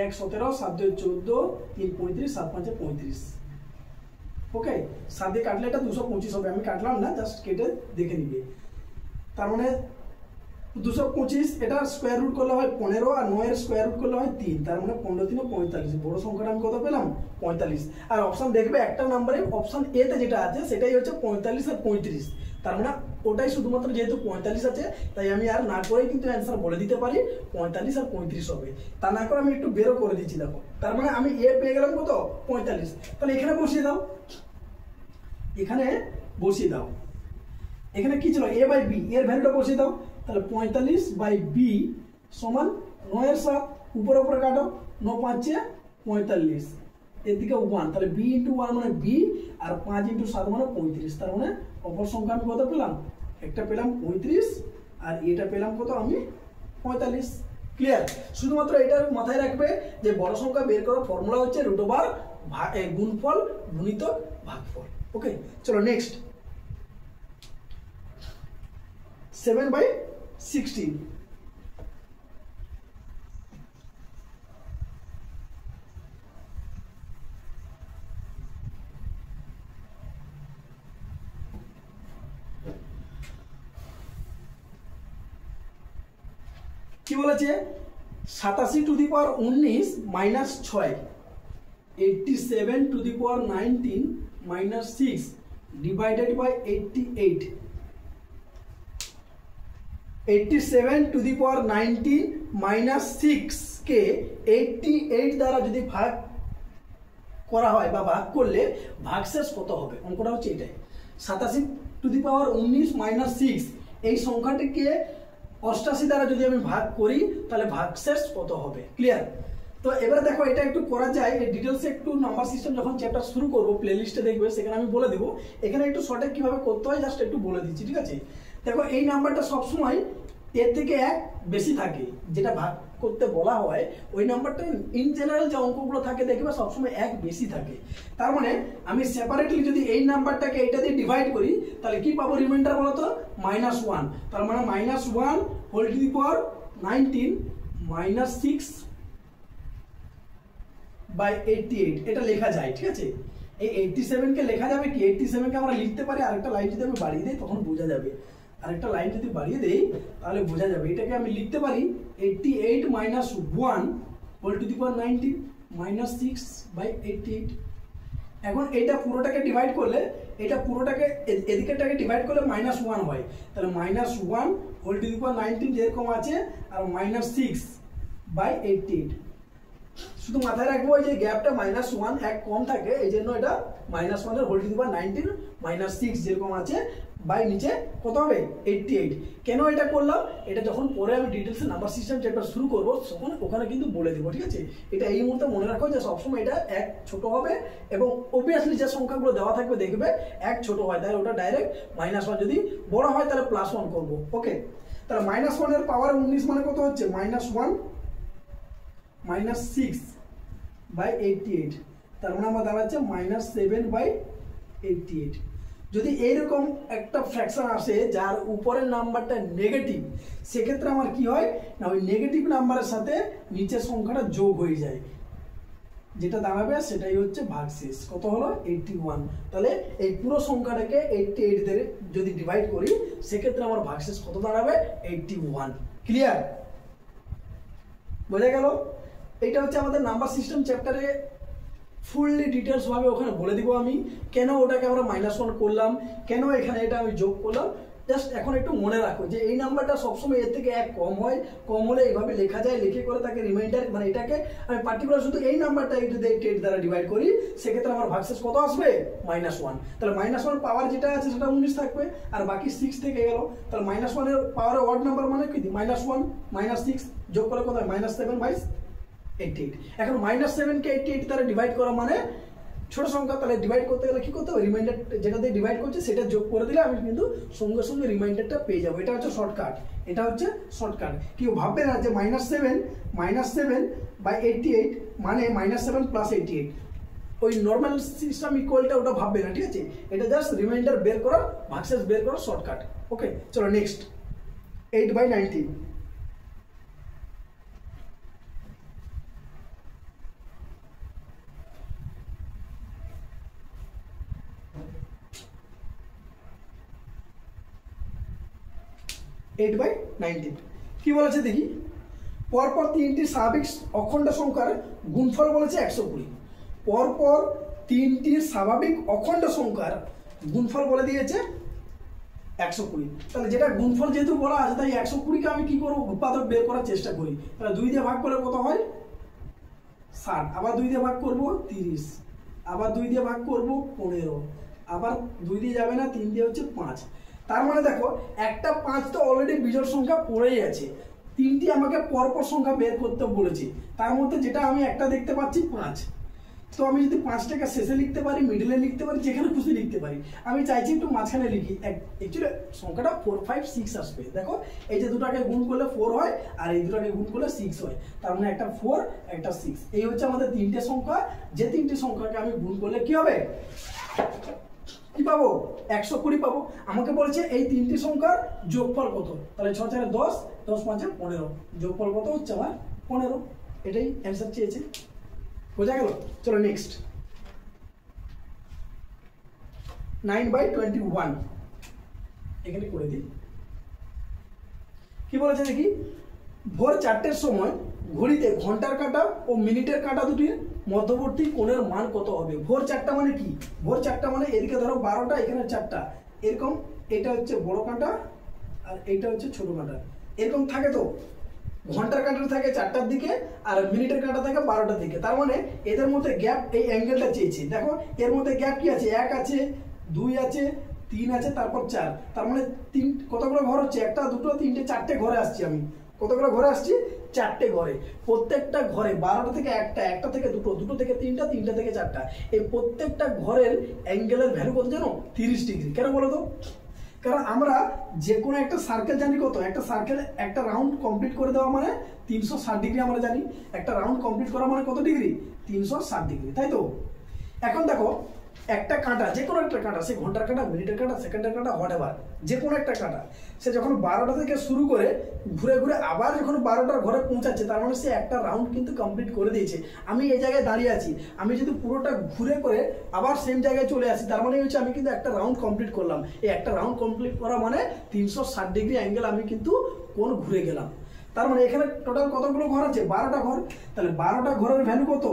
1 17, 7 2 14, 3 35, 7 5 35। ওকে, 7 দিয়ে কাটলে এটা 225 হবে। আমি কাটলাম না, জাস্ট কেটে দেখে নিবে। তার মানে 225, এটা স্কোয়ার রুট করলে হয় 15, আর 9 এর স্কোয়ার রুট করলে হয় 3। তার মানে 15 3 45। বড় সংখ্যাটা আমি কত পেলাম? 45। আর অপশন দেখবে একটা নাম্বারে অপশন এ তে যেটা আছে সেটাই হচ্ছে 45 আর 35। তার মানে ওটাই শুধুমাত্র, যেহেতু 45 আছে তাই আমি আর না করেই কিন্তু অ্যান্সার বলে দিতে পারি 45 আর 35 হবে। তা না করে আমি একটু বেরো করে দিচ্ছি, দেখো। তার মানে আমি এ পেয়ে গেলাম কত? 45। তাহলে এখানে বসিয়ে দাও, এখানে বসিয়ে দাও। এখানে কি ছিল? এ বাই বি, এর ভ্যালুটা বসিয়ে দাও। তাহলে 45/b সমান 9/7। উপরে উপরে কাটো, 9 5 45, এদিকে 1। তাহলে b × 1 মানে b, আর 5 × 7 মানে 35। তার মানে অপর সংখ্যা আমি কত পেলাম? একটা পেলাম 35, আর এটা পেলাম কত? আমি 45। ক্লিয়ার? শুধুমাত্র এটা মাথায় রাখবে যে বড় সংখ্যা বের করার ফর্মুলা হচ্ছে √, গুণফল গুণিতক ভাগফল। ওকে, চলো নেক্সট। 7/16। কি বলেছে? 87⁻19 - 6, 87⁻19 - 6 divided by 88 87 to the power 19 minus 6 কে 88 দ্বারা যদি ভাগ করা হয় বা ভাগ করলে ভাগশেষ কত হবে? অঙ্কটা হচ্ছে এটাই। 87 টু দি পাওয়ার 19 মাইনাস 6 এই সংখ্যাটিকে 88 দ্বারা যদি আমি ভাগ করি তাহলে ভাগশেষ কত হবে? ক্লিয়ার? তো এবারে দেখো এটা একটু করা যায়, এই ডিটেলসে একটু নাম্বার সিস্টেম যখন চ্যাপ্টার শুরু করবো প্লেলিস্টে দেখবে, সেখানে আমি বলে দেবো। এখানে একটু শর্টে কিভাবে করতে হয় জাস্ট একটু বলে দিচ্ছি, ঠিক আছে? দেখো এই নাম্বারটা সবসময় এর থেকে এক বেশি থাকে, যেটা ভাগ করতে বলা হয় ওই নাম্বারটা ইন জেনারেল যে অঙ্কগুলো থাকে দেখবে সবসময় এক বেশি থাকে। তার মানে আমি সেপারেটলি যদি এই নাম্বারটাকে এইটা দিয়ে ডিভাইড করি তাহলে কি পাবো রিমাইন্ডার বলো তো? -1। তার মানে -1 whole to the power 19 minus 6 by 88 এটা লেখা যায়, ঠিক আছে? এই 87 কে লেখা যাবে কি? 87 কে আমরা লিখতে পারি, আরেকটা লাইন যদি আমি বাড়িয়ে দিই তখন বোঝা যাবে। আরেকটা লাইন যদি বাড়িয়ে দেই তাহলে বোঝা যাবে। এটাকে আমি লিখতে পারি 88 minus 1 whole to the power 19 minus 6 by 88। এখন এটা পুরোটাকে ডিভাইড করলে, এটা পুরোটাকে এদিকেটাকে ডিভাইড করলে -1 হয়, তাহলে -1 হোল টু দি পাওয়ার 19 যেরকম আছে আর -6 বাই 88। শুধু মাথায় রাখবো যে গ্যাপটা -1 এক কম থাকে, এই জন্য এটা -1 এর whole to the power 19 minus 6 যেরকম আছে বাই নিচে কত হবে? 88। কেন এটা করলাম? এটা যখন পরে আমি ডিটেলসে নাম্বার সিস্টেম চ্যাপ্টার শুরু করবো তখন ওখানে কিন্তু বলে দেবো, ঠিক আছে? এটা এই মুহূর্তে মনে রাখো যে সবসময় এটা এক ছোট হবে এবং অবভিয়াসলি যে সংখ্যাগুলো দেওয়া থাকবে দেখবে এক ছোট হয়, তাহলে ওটা ডাইরেক্ট -1, যদি বড় হয় তাহলে +1 করবো। ওকে, তাহলে -1 এর পাওয়ার 19 মানে কত হচ্ছে? -1 মাইনাস 6 বাই 88, তার মানে আমার দাঁড়াচ্ছে -7 বাই 88। যদি এইরকম একটা ফ্র্যাকশন আসে যার উপরের নাম্বারটা নেগেটিভ, সেক্ষেত্রে আমার কি হয় না ওই নেগেটিভ নাম্বারের সাথে নিচের সংখ্যাটা যোগ হয়ে যায়, যেটা দাঁড়াবে সেটাই হচ্ছে ভাগশেষ। কত হলো? 81। তাহলে এই পুরো সংখ্যাটাকে 88 দিয়ে যদি ডিভাইড করি সেক্ষেত্রে আমার ভাগশেষ কত দাঁড়াবে? 81। ক্লিয়ার? বোঝা গেল? এইটা হচ্ছে আমাদের নাম্বার সিস্টেম চ্যাপ্টারে ফুললি ডিটেলস ভাবে ওখানে বলে দিব আমি কেন ওটাকে আমরা -1 করলাম, কেন এখানে এটা আমি যোগ করলাম। জাস্ট এখন একটু মনে রাখো যে এই নাম্বারটা সবসময় এর থেকে এক কম হয়, কম হলে এইভাবে লেখা যায়, লিখে করে তাকে রিমাইন্ডার, মানে এটাকে আমি পার্টিকুলার শুধু এই নাম্বারটা যদি 88 দ্বারা ডিভাইড করি সেক্ষেত্রে আমার ভাগশেষ কত আসবে? -1। তাহলে -1 পাওয়ার যেটা আছে সেটা 19 থাকবে আর বাকি 6 থেকে গেল। তাহলে -1 এর পাওয়ারে অড নাম্বার মানে কি? -1 মাইনাস 6 যোগ করে কত হয়? -7 বাই 88। এখন -7 কে 88 দ্বারা ডিভাইড করা মানে ছোট সংখ্যা, তাহলে ডিভাইড করতে গেলে কি করতে হবে? রিমাইন্ডার যেটা দিয়ে ডিভাইড করছে সেটা যোগ করে দিলে আমি কিন্তু সঙ্গে সঙ্গে রিমাইন্ডারটা পেয়ে যাবো। এটা হচ্ছে শর্টকাট, এটা হচ্ছে শর্টকাট। কেউ ভাববে না যে -7 বাই 88 মানে -7 প্লাস 88, ওই নর্মাল সিস্টেম ইকুয়ালটা ওটা ভাববে না, ঠিক আছে? এটা জাস্ট রিমাইন্ডার বের করার, ভাগশেষ বের করার শর্টকাট। ওকে, চলো নেক্সট। 8 বাই 19। কি বলেছে দেখি? পরপর 3টি স্বাভাবিক অখণ্ড সংখ্যার গুণফল বলেছে 120। পরপর 3টি স্বাভাবিক অখণ্ড সংখ্যার গুণফল বলে দিয়েছে 120। তাহলে যেটা গুণফল যেহেতু বলা আছে তাই 120কে আমি কি করবো? উৎপাদক বের করার চেষ্টা করি। তাহলে 2 দিয়ে ভাগ করলে কত হয়? 60। আবার 2 দিয়ে ভাগ করবো 30, আবার 2 দিয়ে ভাগ করবো 15, আবার 2 দিয়ে যাবে না, 3 দিয়ে হচ্ছে 5। তার মানে দেখো একটা 5 তো অলরেডি বিজোড় সংখ্যা পড়েই আছে, 3টি আমাকে পরপর সংখ্যা বের করতে বলেছি, তার মধ্যে যেটা আমি একটা দেখতে পাচ্ছি 5। তো আমি যদি 5টাকে শেষে লিখতে পারি, মিডলে লিখতে পারি, যেখানে খুশি লিখতে পারি। আমি চাইছি একটু মাঝখানে লিখি। অ্যাকচুয়ালি সংখ্যাটা 4, 5, 6 আসবে। দেখো এই যে দুটাকে গুণ করলে 4 হয় আর এই দুটাকে গুণ করলে 6 হয়, তার মানে একটা 4 একটা 6। এই হচ্ছে আমাদের 3টে সংখ্যা, যে 3টি সংখ্যাকে আমি গুণ করলে কি হবে? কি পাবো? 120 পাবো। আমাকে বলছে এই 3টি সংখ্যার যোগফল কত, তাহলে 6 4 10, 10 5 15, যোগফল কত হচ্ছে আমার 15। এটাই অ্যান্সার চেয়েছে। বোঝা গেল? চলো নেক্সট। 9 বাই 21 এখানে করে দিই। কি বলেছে দেখি? ভোর 4টের সময় ঘড়িতে ঘন্টার কাঁটা ও মিনিটের কাঁটা দুটির মধ্যবর্তী কোণের মান কত হবে? ভোর 4টা মানে কি? ভোর 4টা মানে এদিকে ধরো 12টা, এখানে 4টা, এরকম। এটা হচ্ছে বড় কাঁটা আর এইটা হচ্ছে ছোট কাঁটা। এরকম থাকে তো, ঘন্টার কাঁটা থাকে 4টার দিকে আর মিনিটের কাঁটা থাকে 12টার দিকে। তার মানে এদের মধ্যে গ্যাপ, এই অ্যাঙ্গেলটা চেয়েছি, দেখো এর মধ্যে গ্যাপ কি আছে, 1 আছে, 2 আছে, 3 আছে, তারপর 4। তার মানে কতগুলো ঘর হচ্ছে, 1 2 3 4টে ঘরে আসছি আমি। কতগুলো ঘরে আসছি, 4টে ঘরে। প্রত্যেকটা ঘরে 12টা থেকে 1টা, 1টা থেকে 2টো, 2টো থেকে 3টা, 3টা থেকে 4টা। এই প্রত্যেকটা ঘরের অ্যাঙ্গেলের ভ্যালু কত জানো, 30 ডিগ্রি। কেন বলো তো? কারণ আমরা যে কোনো একটা সার্কেল জানি কত, একটা সার্কেল একটা রাউন্ড কমপ্লিট করে দেওয়া মানে 360 ডিগ্রি আমরা জানি। একটা রাউন্ড কমপ্লিট করা মানে কত ডিগ্রি, 360 ডিগ্রি, তাই তো? এখন দেখো একটা কাঁটা, যে কোনো একটা কাঁটা, সে ঘন্টার কাঁটা, মিনিটের কাঁটা, সেকেন্ডের কাঁটা, হোয়াট এভার, যে কোনো একটা কাঁটা, সে যখন 12টা থেকে শুরু করে ঘুরে ঘুরে আবার যখন 12টার ঘরে পৌঁছাচ্ছে, তার মানে সে একটা রাউন্ড কিন্তু কমপ্লিট করে দিয়েছে। আমি এই জায়গায় দাঁড়িয়ে আছি, আমি যদি পুরোটা ঘুরে করে আবার সেম জায়গায় চলে আসি, তার মানে হচ্ছে আমি কিন্তু একটা রাউন্ড কমপ্লিট করলাম। এই একটা রাউন্ড কমপ্লিট করা মানে 360 ডিগ্রি অ্যাঙ্গেল আমি কিন্তু কোণ ঘুরে গেলাম। তার মানে এখানে টোটাল কতগুলো ঘর আছে, 12টা ঘর। তাহলে 12টা ঘরের ভ্যালু কত,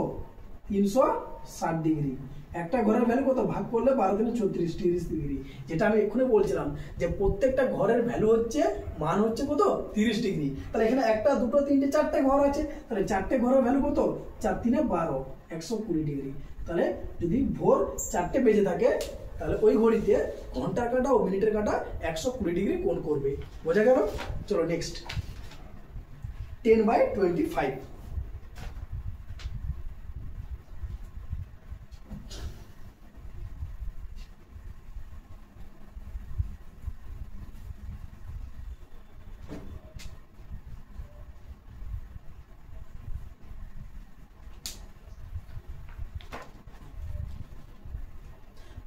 360 ডিগ্রি। একটা ঘরের ভ্যালু কত, ভাগ করলে 12 × 34 ডিগ্রি। যেটা আমি এক্ষুনি বলছিলাম যে প্রত্যেকটা ঘরের ভ্যালু হচ্ছে, মান হচ্ছে কত, 30 ডিগ্রি। তাহলে এখানে 1 2 3 4টে ঘর আছে, তাহলে 4টে ঘরের ভ্যালু কত, 4 3 12, 120 ডিগ্রি। তাহলে যদি ভোর 4টে বেজে থাকে, তাহলে ওই ঘড়িতে ঘন্টার কাঁটা ও মিনিটের কাঁটা 120 ডিগ্রি কোণ করবে। বোঝা গেল? চলো নেক্সট, 10/25।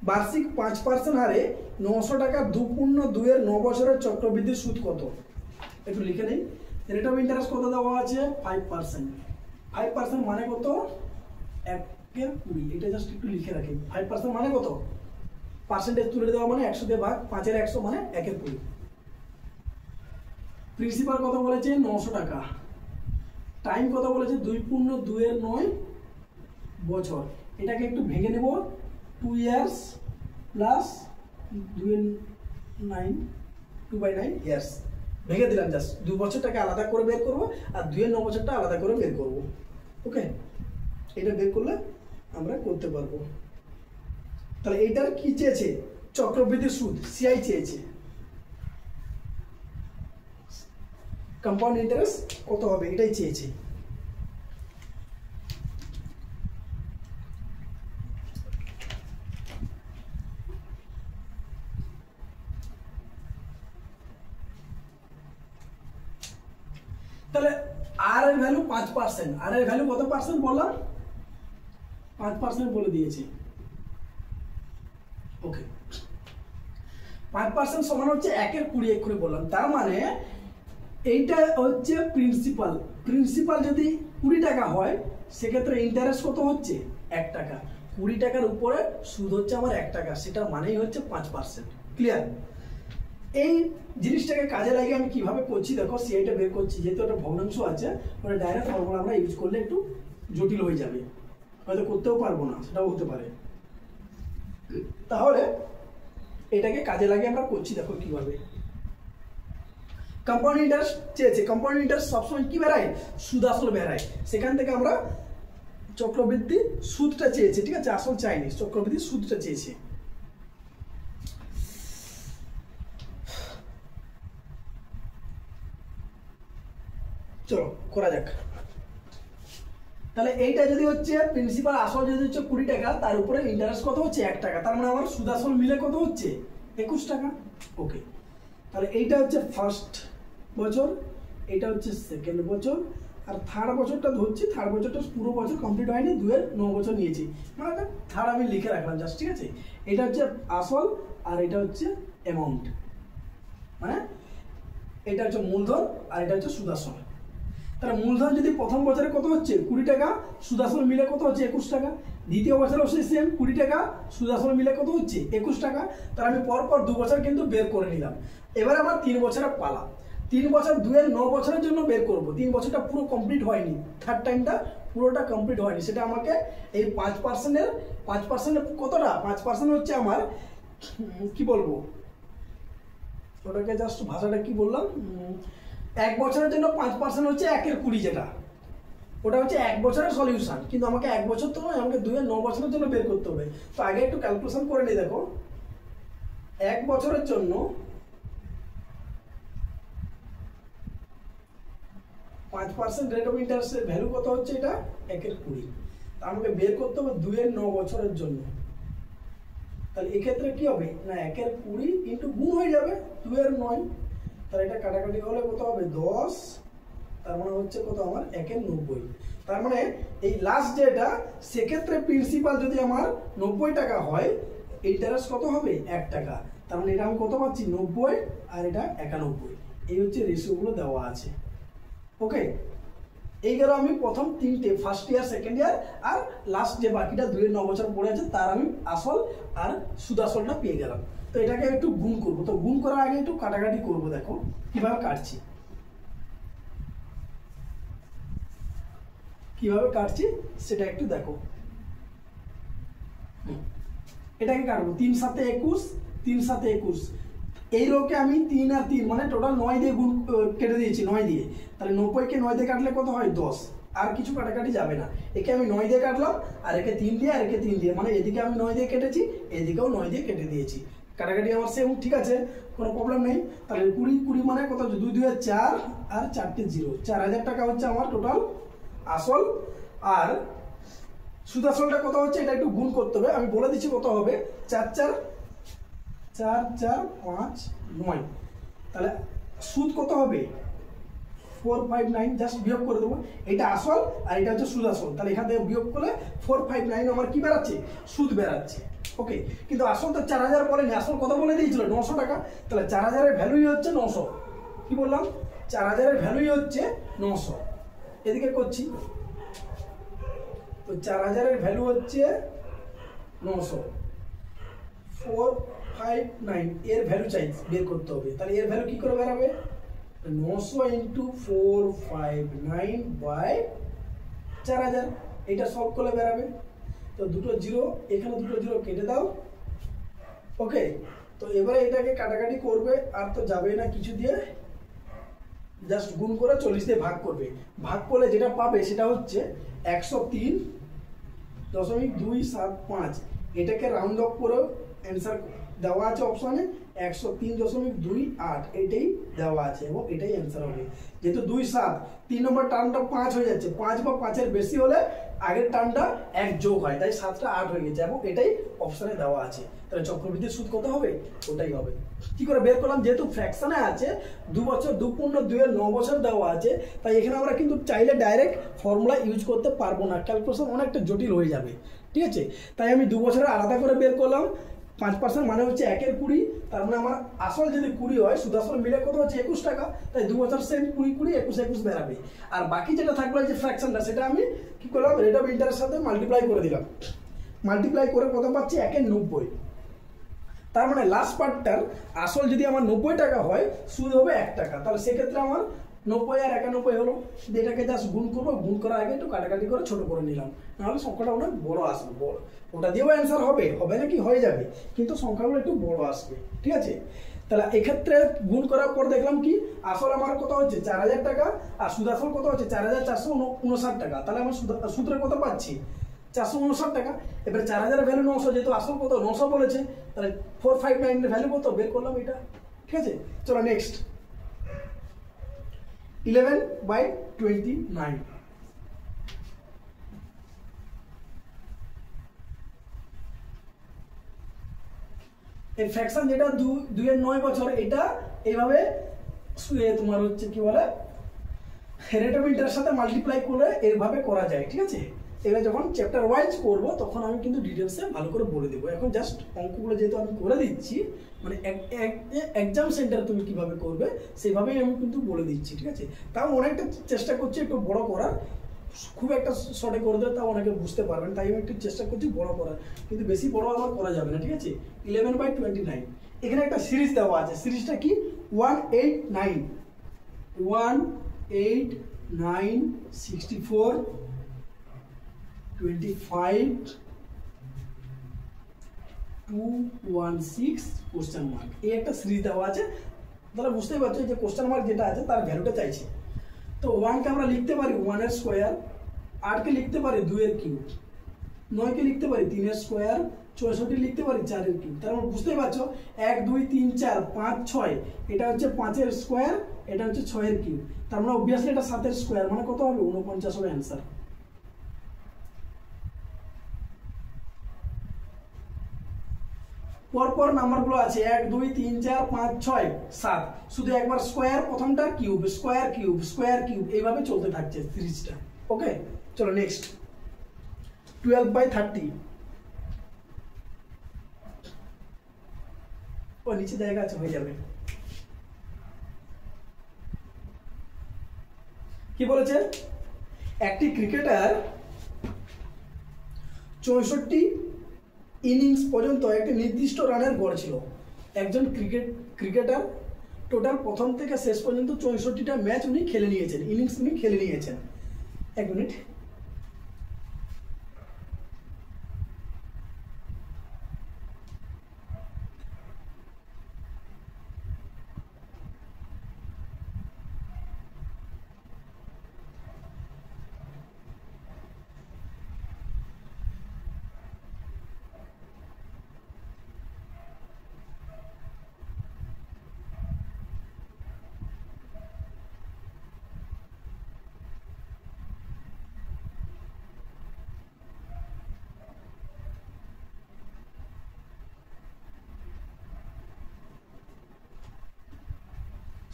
বার্ষিক 5% হারে 900 টাকা 2.2 এর 9 বছরের চক্রবৃদ্ধি সুদ কত? একটু লিখে নেই। রেট অফ ইন্টারেস্ট কত দেওয়া আছে, 5%। 5% মানে কত, 1/20। এটা জাস্ট একটু লিখে রাখি। 5% মানে কত, পার্সেন্টেজ তুলে দেওয়া মানে 100 দিয়ে ভাগ, 5 এর 100 মানে 1/20। প্রিন্সিপাল কত বলেছে, 900 টাকা। টাইম কত বলেছে, 2.2 এর 9 বছর। এটাকে একটু ভেঙে নেব, 2 ইয়ার্স প্লাস 2 এর 9, 2/9 ইয়ার্স। ভেঙে দিলাম, জাস্ট 2 বছরটাকে আলাদা করে বের করবো আর 2 এর 9 বছরটা আলাদা করে বের করবো। ওকে, এটা বের করলে আমরা করতে পারবো। তাহলে এইটার কি চেয়েছে, চক্রবৃদ্ধি সুদ, সিআই চেয়েছে। কম্পাউন্ড ইন্টারেস্ট কত হবে এটাই চেয়েছে। তাহলে আর এর ভ্যালু 5%, আর এর ভ্যালু কত পার্সেন্ট বললাম, 5% বলে দিয়েছে। ওকে, 5% সমান হচ্ছে 1/20 এক্ষুনি বললাম। তার মানে এইটা হচ্ছে প্রিন্সিপাল। প্রিন্সিপাল যদি 20 টাকা হয়, সেক্ষেত্রে ইন্টারেস্ট কত হচ্ছে, 1 টাকা। 20 টাকার উপরে সুদ হচ্ছে আমার 1 টাকা, সেটা মানেই হচ্ছে 5%। ক্লিয়ার? এই জিনিসটাকে কাজে লাগিয়ে আমি কিভাবে করছি দেখো, সিআইটা বের করছি। যেহেতু একটা ভগ্নাংশ আছে, মানে ডাইরেক্ট ফর্মুলা আমরা ইউজ করলে একটু জটিল হয়ে যাবে, হয়তো করতেও পারবো না, সেটাও হতে পারে। তাহলে এটাকে কাজে লাগিয়ে আমরা করছি, দেখো কিভাবে। কম্পাউন্ড ইন্টারেস্ট চেয়েছে। কম্পাউন্ড ইন্টারেস্ট সবসময় কি বেড়ায়, সুদ আসল বেড়ায়। সেখান থেকে আমরা চক্রবৃদ্ধি সুদটা চেয়েছে, ঠিক আছে, আসল চাইনি, চক্রবৃদ্ধি সুদটা চেয়েছে। চলো করা যাক। তাহলে এইটা যদি হচ্ছে প্রিন্সিপাল, আসল যদি হচ্ছে 20 টাকা, তার উপরে ইন্টারেস্ট কত হচ্ছে, 1 টাকা। তার মানে আমার সুদ আসল মিলে কত হচ্ছে, 21 টাকা। ওকে, তাহলে এইটা হচ্ছে ফার্স্ট বছর, এটা হচ্ছে সেকেন্ড বছর, আর থার্ড বছরটা ধরছি। থার্ড বছরটা পুরো বছর কমপ্লিট হয়নি, 2 এর 9 বছর নিয়েছি, মানে থার্ড আমি লিখে রাখলাম জাস্ট, ঠিক আছে। এটা হচ্ছে আসল আর এটা হচ্ছে অ্যামাউন্ট, মানে এটা হচ্ছে মূলধন আর এটা হচ্ছে সুদ আসল। তাহলে মূলধন যদি প্রথম বছরে কত হচ্ছে, 20 টাকা, সুদ আসল মিলে কত হচ্ছে, 21 টাকা। দ্বিতীয় বছরেও সেম, 20 টাকা, সুদ আসল মিলে কত হচ্ছে, 21 টাকা। তাহলে আমি পরপর 2 বছর কিন্তু বের করে নিলাম। এবার আমার 3 বছরের পালা। 3 বছর 2 এর 9 বছরের জন্য বের করব। 3 বছরটা পুরো কমপ্লিট হয়নি, থার্ড টাইমটা পুরোটা কমপ্লিট হয়নি, সেটা আমাকে এই 5% কতটা, 5% হচ্ছে আমার কি বলবো, ওটাকে জাস্ট ভাষাটা কি বললাম, 1 বছরের জন্য 5% হচ্ছে 1/20 যেটা, ওটা হচ্ছে 1 বছরের সলিউশন, কিন্তু আমাকে 1 বছর তো নয়, আমাকে 2 এর 9 বছরের জন্য বের করতে হবে। তো আগে একটু ক্যালকুলেশন করে নিই। দেখো 1 বছরের জন্য 5% রেট অফ ইন্টারেস্টের ভ্যালু কত হচ্ছে, এটা 1/20। তা আমাকে বের করতে হবে 2 এর 9 বছরের জন্য। তাহলে এক্ষেত্রে কি হবে না, 1/20 ইন্টু গুণ হয়ে যাবে 2 এর 9, তাহলে এটা কাটাকাটি হলে কত হবে 10, তার মানে হচ্ছে কত আমার 1/90। তার মানে এই লাস্ট যেটা, সেক্ষেত্রে প্রিন্সিপাল যদি আমার 90 টাকা হয়, ইন্টারেস্ট কত হবে 1 টাকা। তার মানে এটা আমি কত পাচ্ছি 90 আর এটা 91। এই হচ্ছে রেশিওগুলো দেওয়া আছে। ওকে, এই গেল আমি প্রথম 3টে, ফার্স্ট ইয়ার, সেকেন্ড ইয়ার, আর লাস্ট যে বাকিটা 2 এর 9 বছর পড়ে আছে তার আমি আসল আর সুদ আসলটা পেয়ে গেলাম। তো এটাকে একটু গুণ করবো। তো গুণ করার আগে একটু কাটাকাটি করবো। দেখো কিভাবে কাটছি, কিভাবে কাটছি সেটা একটু দেখো। এটাকে কাটবো 3 7 21, 3 7 21। এই রোকে আমি 3 আর 3 মানে টোটাল 9 দিয়ে গুণ কেটে দিয়েছি, 9 দিয়ে। তাহলে 90 কে 9 দিয়ে কাটলে কত হয় 10, আর কিছু কাটাকাটি যাবে না। একে আমি 9 দিয়ে কাটলাম, আর একে 3 দিয়ে, আর একে 3 দিয়ে, মানে এদিকে আমি 9 দিয়ে কেটেছি, এদিকেও 9 দিয়ে কেটে দিয়েছি। কাটাকাটি আমার সেম, ঠিক আছে, কোনো প্রবলেম নেই। তাহলে 20 20 মানে কত হচ্ছে 2 2 4 আর 4টে 0, 4000 টাকা হচ্ছে আমার টোটাল আসল। আর সুদ আসলটা কত হচ্ছে এটা একটু গুণ করতে হবে, আমি বলে দিচ্ছি কত হবে। 4 4 4 4 5 9, তাহলে সুদ কত হবে 459, জাস্ট বিয়োগ করে দেবো। এটা আসল আর এটা হচ্ছে সুদ আসল, তাহলে এখান থেকে বিয়োগ করলে 459 আমার কি বেরাচ্ছে, সুদ বেরাচ্ছে। ওকে, কিন্তু আসল তো 4000 বলেনি, আসল কত বলে দিয়েছিল 900 টাকা। তাহলে 4000 এর ভ্যালুই হচ্ছে 900। কি বললাম, 4000 এর ভ্যালুই হচ্ছে 900। এদিকে করছি, তো 4000 এর ভ্যালু হচ্ছে 900, 459 এর ভ্যালু চাই বের করতে হবে। তাহলে এর ভ্যালু কি করে বেরাবে, 900 ইন্টু 459 বাই 4000, এটা সলভ করলে বেরাবে। তো দুটো 0, এখানে দুটো 0 কেটে দাও। ওকে, তো এবারে এটাকে কাটাকাটি করবে, আর তো যাবে না কিছু দিয়ে, জাস্ট গুণ করে 40 দিয়ে ভাগ করবে। ভাগ করলে যেটা পাবে সেটা হচ্ছে 103.275। এটাকে রাউন্ড অফ করে অ্যান্সার দেওয়া আছে অপশনে 103.28, এটাই দেওয়া আছে এবং এটাই অ্যান্সার হবে। যেহেতু 2 7, 3 নম্বর টার্মটা 5 হয়ে যাচ্ছে, 5 বা 5-এর বেশি হলে আগের টার্মটা 1 যোগ হয়, তাই 7টা 8 হয়ে গেছে এবং এটাই অপশনে দেওয়া আছে। তাহলে চক্রবৃদ্ধির সুদ কত হবে, ওটাই হবে। কি করে বের করলাম, যেহেতু ফ্র্যাকশনে আছে 2 বছর 2 পূর্ণ 2 এর 9 বছর দেওয়া আছে, তাই এখানে আমরা কিন্তু চাইলে ডাইরেক্ট ফর্মুলা ইউজ করতে পারবো না, ক্যালকুলেশন অনেকটা জটিল হয়ে যাবে। ঠিক আছে, তাই আমি 2 বছরের আলাদা করে বের করলাম। 5% মানে হচ্ছে 1/20, তার মানে আমার আসল যদি 20 হয়, সুদ আসল মিলে কত হচ্ছে 21 টাকা। তাই 2 বছর সেম 20 20 21 21 বেরাবে। আর বাকি যেটা থাকলো যে ফ্র্যাকশনটা, সেটা আমি কি করলাম, রেট অফ ইন্টারেস্টের সাথে মাল্টিপ্লাই করে দিলাম। মাল্টিপ্লাই করে কত পাচ্ছি 1/90। তার মানে লাস্ট পার্টটার আসল যদি আমার 90 টাকা হয়, সুদ হবে 1 টাকা। তাহলে সেক্ষেত্রে আমার 90 আর 91 হলো। এটাকে জাস্ট গুণ করবো, গুণ করার আগে একটু কাটাকাটি করে ছোট করে নিলাম, নাহলে সংখ্যাটা অনেক বড় আসবে। বড় ওটা দিয়েও অ্যান্সার হবে, হবে নাকি হয়ে যাবে, কিন্তু সংখ্যাগুলো একটু বড় আসবে। ঠিক আছে, তাহলে এক্ষেত্রে গুণ করার পর দেখলাম কি আসল আমার কত হচ্ছে 4000 টাকা, আর সুদ আসল কত হচ্ছে 4459 টাকা। তাহলে আমার সুদের কত পাচ্ছি 459 টাকা। এবারে 4000 এর ভ্যালু 900, যেহেতু আসল কত 900 বলেছে, তাহলে 459 এর ভ্যালু কত বের করলাম এটা। ঠিক আছে, চলো নেক্সট 11/29। এই ফ্র্যাকশন যেটা 2 এর 9 বছর, এটা এইভাবে তোমার হচ্ছে কি বলে রেট অফ ইন্টারেস্টের সাথে মাল্টিপ্লাই করে এইভাবে করা যায়। ঠিক আছে, এবার যখন চ্যাপ্টার ওয়াইজ করব তখন আমি কিন্তু ডিটেলসে ভালো করে বলে দেবো। এখন জাস্ট অঙ্কগুলো যেহেতু আমি করে দিচ্ছি, মানে এক্সাম সেন্টারে তুমি কিভাবে করবে সেইভাবেই আমি কিন্তু বলে দিচ্ছি। ঠিক আছে, তাও অনেকটা চেষ্টা করছি একটু বড় করার, খুব একটা শর্টে করে দেবে তাও অনেকে বুঝতে পারবেন, তাই আমি একটু চেষ্টা করছি বড় করার, কিন্তু বেশি বড় আমার করা যাবে না। ঠিক আছে, 11/29। এখানে একটা সিরিজ দেওয়া আছে, সিরিজটা কি 189 189 64 25 216 কোশ্চেন মার্ক, এই একটা সিরিজ দেওয়া আছে। তাহলে বুঝতেই পারছো যে কোশ্চেন মার্ক যেটা আছে তার ভ্যালুটা চাইছে। তো 1 কে আমরা লিখতে পারি 1 এর স্কোয়ার, 8 কে লিখতে পারি 2 এর কিউব, 9 কে লিখতে পারি 3 এর স্কোয়ার, 64 লিখতে পারি 4 এর কিউব। তার মানে বুঝতেই পারছো 1 2 3 4 5 6 এটা হচ্ছে 5 এর স্কোয়ার, এটা হচ্ছে 6 এর কিউব। তার মানে অবভিয়াসলি এটা 7 এর স্কোয়ার, মানে কত হবে 49 হবে অ্যান্সার। পরপর নাম্বারগুলো আছে 1 2 3 4 5 6 7, শুধু একবার স্কোয়ার, প্রথমটা cube, square cube, square cube, এইভাবে চলতে থাকছে সিরিজটা। ওকে, চলো নেক্সট 12/30। ও নিচে জায়গা আছে, হয়ে যাবে। কি বলেছে, একটি ক্রিকেটার 64 ইনিংস পর্যন্ত একটি নির্দিষ্ট রানের গড় ছিল। একজন ক্রিকেটার টোটাল প্রথম থেকে শেষ পর্যন্ত 64টা ম্যাচ উনি খেলে নিয়েছেন, ইনিংস উনি খেলে নিয়েছেন। এক মিনিট,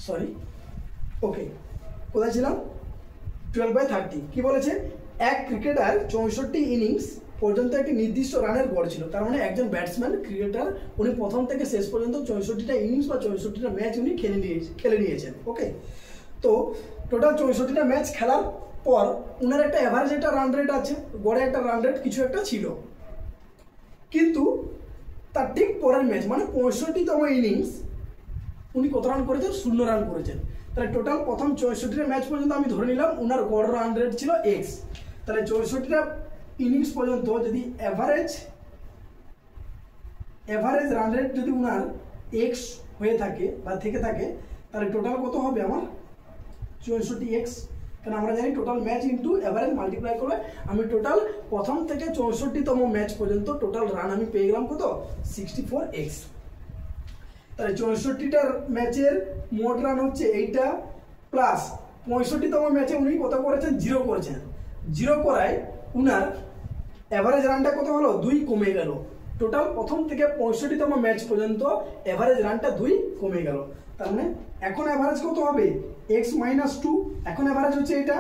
সরি, ওকে, কোথায় ছিলাম, 12/30। কি বলেছে, এক ক্রিকেটার 64 ইনিংস পর্যন্ত একটি নির্দিষ্ট রানের গড় ছিল। তার মানে একজন ব্যাটসম্যান ক্রিকেটার উনি প্রথম থেকে শেষ পর্যন্ত 64টা ইনিংস বা 64টা ম্যাচ উনি খেলে নিয়েছেন। ওকে, তো টোটাল 64টা ম্যাচ খেলার পর উনার একটা অ্যাভারেজ একটা রান রেট আছে, গড়ে একটা রান রেট কিছু একটা ছিল, কিন্তু তার ঠিক পরের ম্যাচ মানে 65তম ইনিংস উনি কত রান করেছেন, 0 রান করেছেন। তাহলে টোটাল প্রথম 64টা ম্যাচ পর্যন্ত আমি ধরে নিলাম উনার গড় রান রেট ছিল এক্স। তাহলে 64টা ইনিংস পর্যন্ত যদি অ্যাভারেজ রান রেট যদি উনার এক্স হয়ে থাকে বা থেকে থাকে, তাহলে টোটাল কত হবে আমার 64x। কারণ আমরা জানি total match into average multiply করলে আমি টোটাল প্রথম থেকে 64তম ম্যাচ পর্যন্ত টোটাল রান আমি পেয়ে গেলাম কত, 64x। তাহলে 64টার ম্যাচের মোট রান হচ্ছে এইটা, প্লাস 65তম ম্যাচে উনি কত করেছেন, 0 করেছেন। 0 করায় উনার অ্যাভারেজ রানটা কত হলো, 2 কমে গেল। টোটাল প্রথম থেকে 65তম ম্যাচ পর্যন্ত অ্যাভারেজ রানটা 2 কমে গেল। তার মানে এখন অ্যাভারেজ কত হবে, x-2, এখন অ্যাভারেজ হচ্ছে এটা।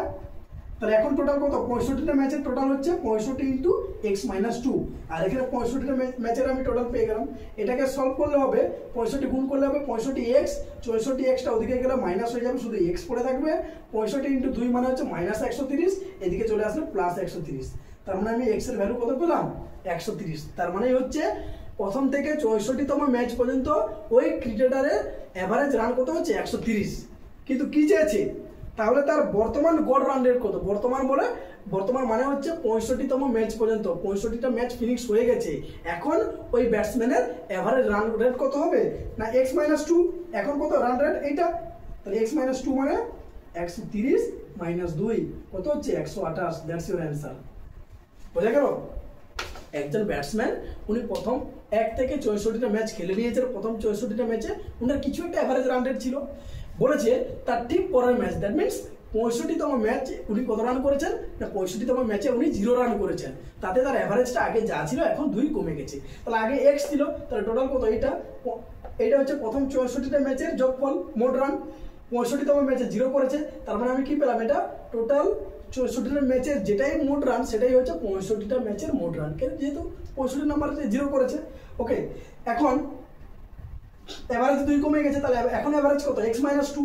তাহলে এখন টোটাল কত, 65টা ম্যাচের টোটাল হচ্ছে 65 ইন্টু x-2, আর এখানে 65টা ম্যাচের আমি টোটাল পেয়ে গেলাম। এটাকে সলভ করলে হবে 65 গুণ করলে হবে 65x, 64xটা ওদিকে গেলে মাইনাস হয়ে যাবে, শুধু x পড়ে থাকবে। 65 ইন্টু 2 মানে হচ্ছে -130, এদিকে চলে আসলে +130। তার মানে আমি x এর ভ্যালু কত পেলাম, 130। তার মানে হচ্ছে প্রথম থেকে 64তম ম্যাচ পর্যন্ত ওই ক্রিকেটারের অ্যাভারেজ রান কত হচ্ছে, 130। কিন্তু কি চেয়েছে, তাহলে তার বর্তমান গড় রান রেট কত, বর্তমান মানে হচ্ছে 65তম ম্যাচ পর্যন্ত, 65টা ম্যাচ ফিনিশ হয়ে গেছে। এখন ওই ব্যাটসম্যানের অ্যাভারেজ রান রেট কত হবে না, x-2, এখন কত রান রেট এইটা, তাহলে x-2 মানে 130 - 2 কত হচ্ছে, 128। That's your answer. বোঝা গেল, একজন ব্যাটসম্যান উনি প্রথম 1 থেকে 64টা ম্যাচ খেলে নিয়েছেন, প্রথম 64টা ম্যাচে উনার কিছু একটা অ্যাভারেজ রান রেট ছিল, বলেছে তার ঠিক পরের ম্যাচ, দ্যাট মিনস 65তম ম্যাচ উনি কত রান করেছেন না, 65তম ম্যাচে উনি 0 রান করেছেন। তাতে তার অ্যাভারেজটা আগে যা ছিল এখন 2 কমে গেছে। তাহলে আগে x ছিল, তাহলে টোটাল কত, এইটা হচ্ছে প্রথম 64টা ম্যাচের যোগফল মোট রান। 65তম ম্যাচে 0 করেছে, তার মানে আমি কি পেলাম, এটা টোটাল 64টা ম্যাচের যেটাই মোট রান সেটাই হচ্ছে 65টা ম্যাচের মোট রান, যেহেতু 65 নাম্বার 0 করেছে। ওকে, এখন এভারেজ 2 কমে গেছে, তাহলে এখন এভারেজ কত, x-2,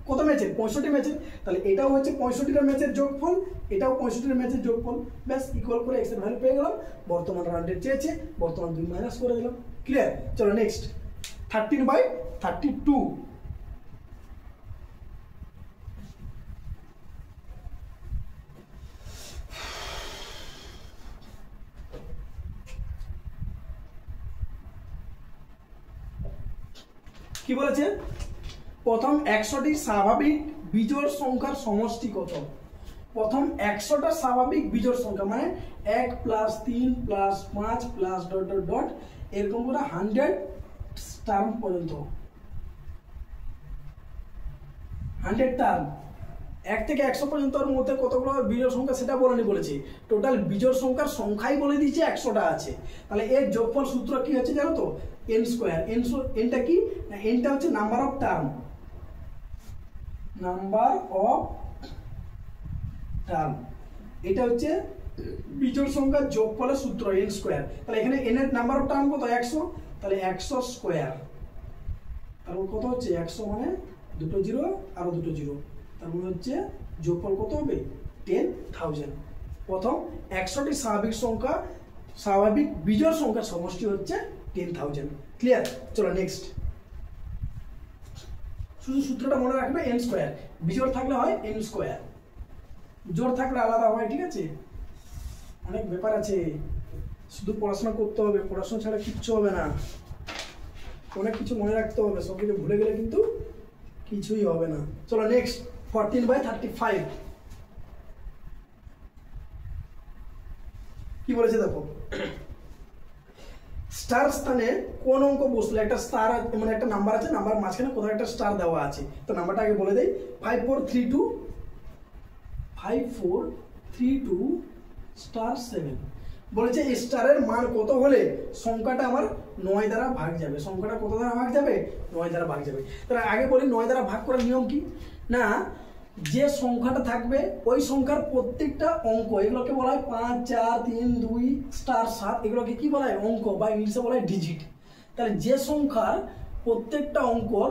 কত ম্যাচের, 65 ম্যাচের। তাহলে এটাও হচ্ছে 65টা ম্যাচের যোগফল, এটাও 65টা ম্যাচের যোগফল, ব্যাস ইকুয়াল করে x এর ভ্যালু পেয়ে গেলাম। বর্তমান রান রেট চেয়েছে, বর্তমান 2 মাইনাস করে দিলাম। ক্লিয়ার? চলো নেক্সট 13/32। কি বলেছে, প্রথম 100টি স্বাভাবিক বিজোড় সংখ্যার সমষ্টি কত? প্রথম 100টা স্বাভাবিক বিজোড় সংখ্যা মানে 1 plus 3 plus 5 plus dot dot dot এরকম করে 100 টার্ম পর্যন্ত, 100 টার্ম 1 থেকে 100 পর্যন্ত মধ্যে কতগুলো বিজোড় সংখ্যা সেটা বলেনি বলেছি, টোটাল বিজোড় সংখ্যার সংখ্যাই বলে দিয়েছে 100টা আছে। তাহলে এর যোগফল সূত্র কি হচ্ছে জানো তো? n square. nটা কি? না nটা হচ্ছে number of term, number of term, এটা হচ্ছে বিজোড় সংখ্যার যোগফলের সূত্র n স্কয়ার। তাহলে এখানে n এর নাম্বার অফ টার্ম কত? 100, তাহলে 100 স্কয়ার, তারপর কত হচ্ছে 100 মানে দুটো জিরো আর দুটো জিরো, তার মানে হচ্ছে যোগফল কত হবে? 10,000। প্রথম 100টি স্বাভাবিক সংখ্যা, স্বাভাবিক বিজোড় সংখ্যার সমষ্টি হচ্ছে 10,000। ক্লিয়ার? চলো নেক্সট। শুধু সূত্রটা মনে রাখবে, n স্কয়ার। বিজোড় থাকলে হয় n স্কয়ার, জোড় থাকলে আলাদা হয়। ঠিক আছে, অনেক ব্যাপার আছে, শুধু পড়াশোনা করতে হবে, পড়াশোনা ছাড়া কিচ্ছু হবে না, অনেক কিছু মনে রাখতে হবে, সব কিছু ভুলে গেলে কিন্তু কিছুই হবে না। চলো নেক্সট, 14/35 কি বলেছে দেখো। স্টার স্থানে কোন অঙ্ক বসলে, একটা স্টার মানে একটা নাম্বার আছে, নাম্বার মাঝখানে কোথাও একটা স্টার দেওয়া আছে, তো নাম্বারটা আগে বলে দেই। 5432 স্টার 7 বলেছে স্টারের মান কত হলে সংখ্যাটা আমার 9 দ্বারা ভাগ যাবে। সংখ্যাটা কত দ্বারা ভাগ যাবে? 9 দ্বারা ভাগ যাবে। তাহলে আগে বলি 9 দ্বারা ভাগ করার নিয়ম কি? না, যে সংখ্যাটা থাকবে ওই সংখ্যার প্রত্যেকটা অঙ্ক, এগুলোকে বলা হয় 5 4 3 2 স্টার 7, এগুলোকে কি বলা হয়? অঙ্ক, বা ইংলিশে বলা হয় ডিজিট। তাহলে যে সংখ্যার প্রত্যেকটা অঙ্কর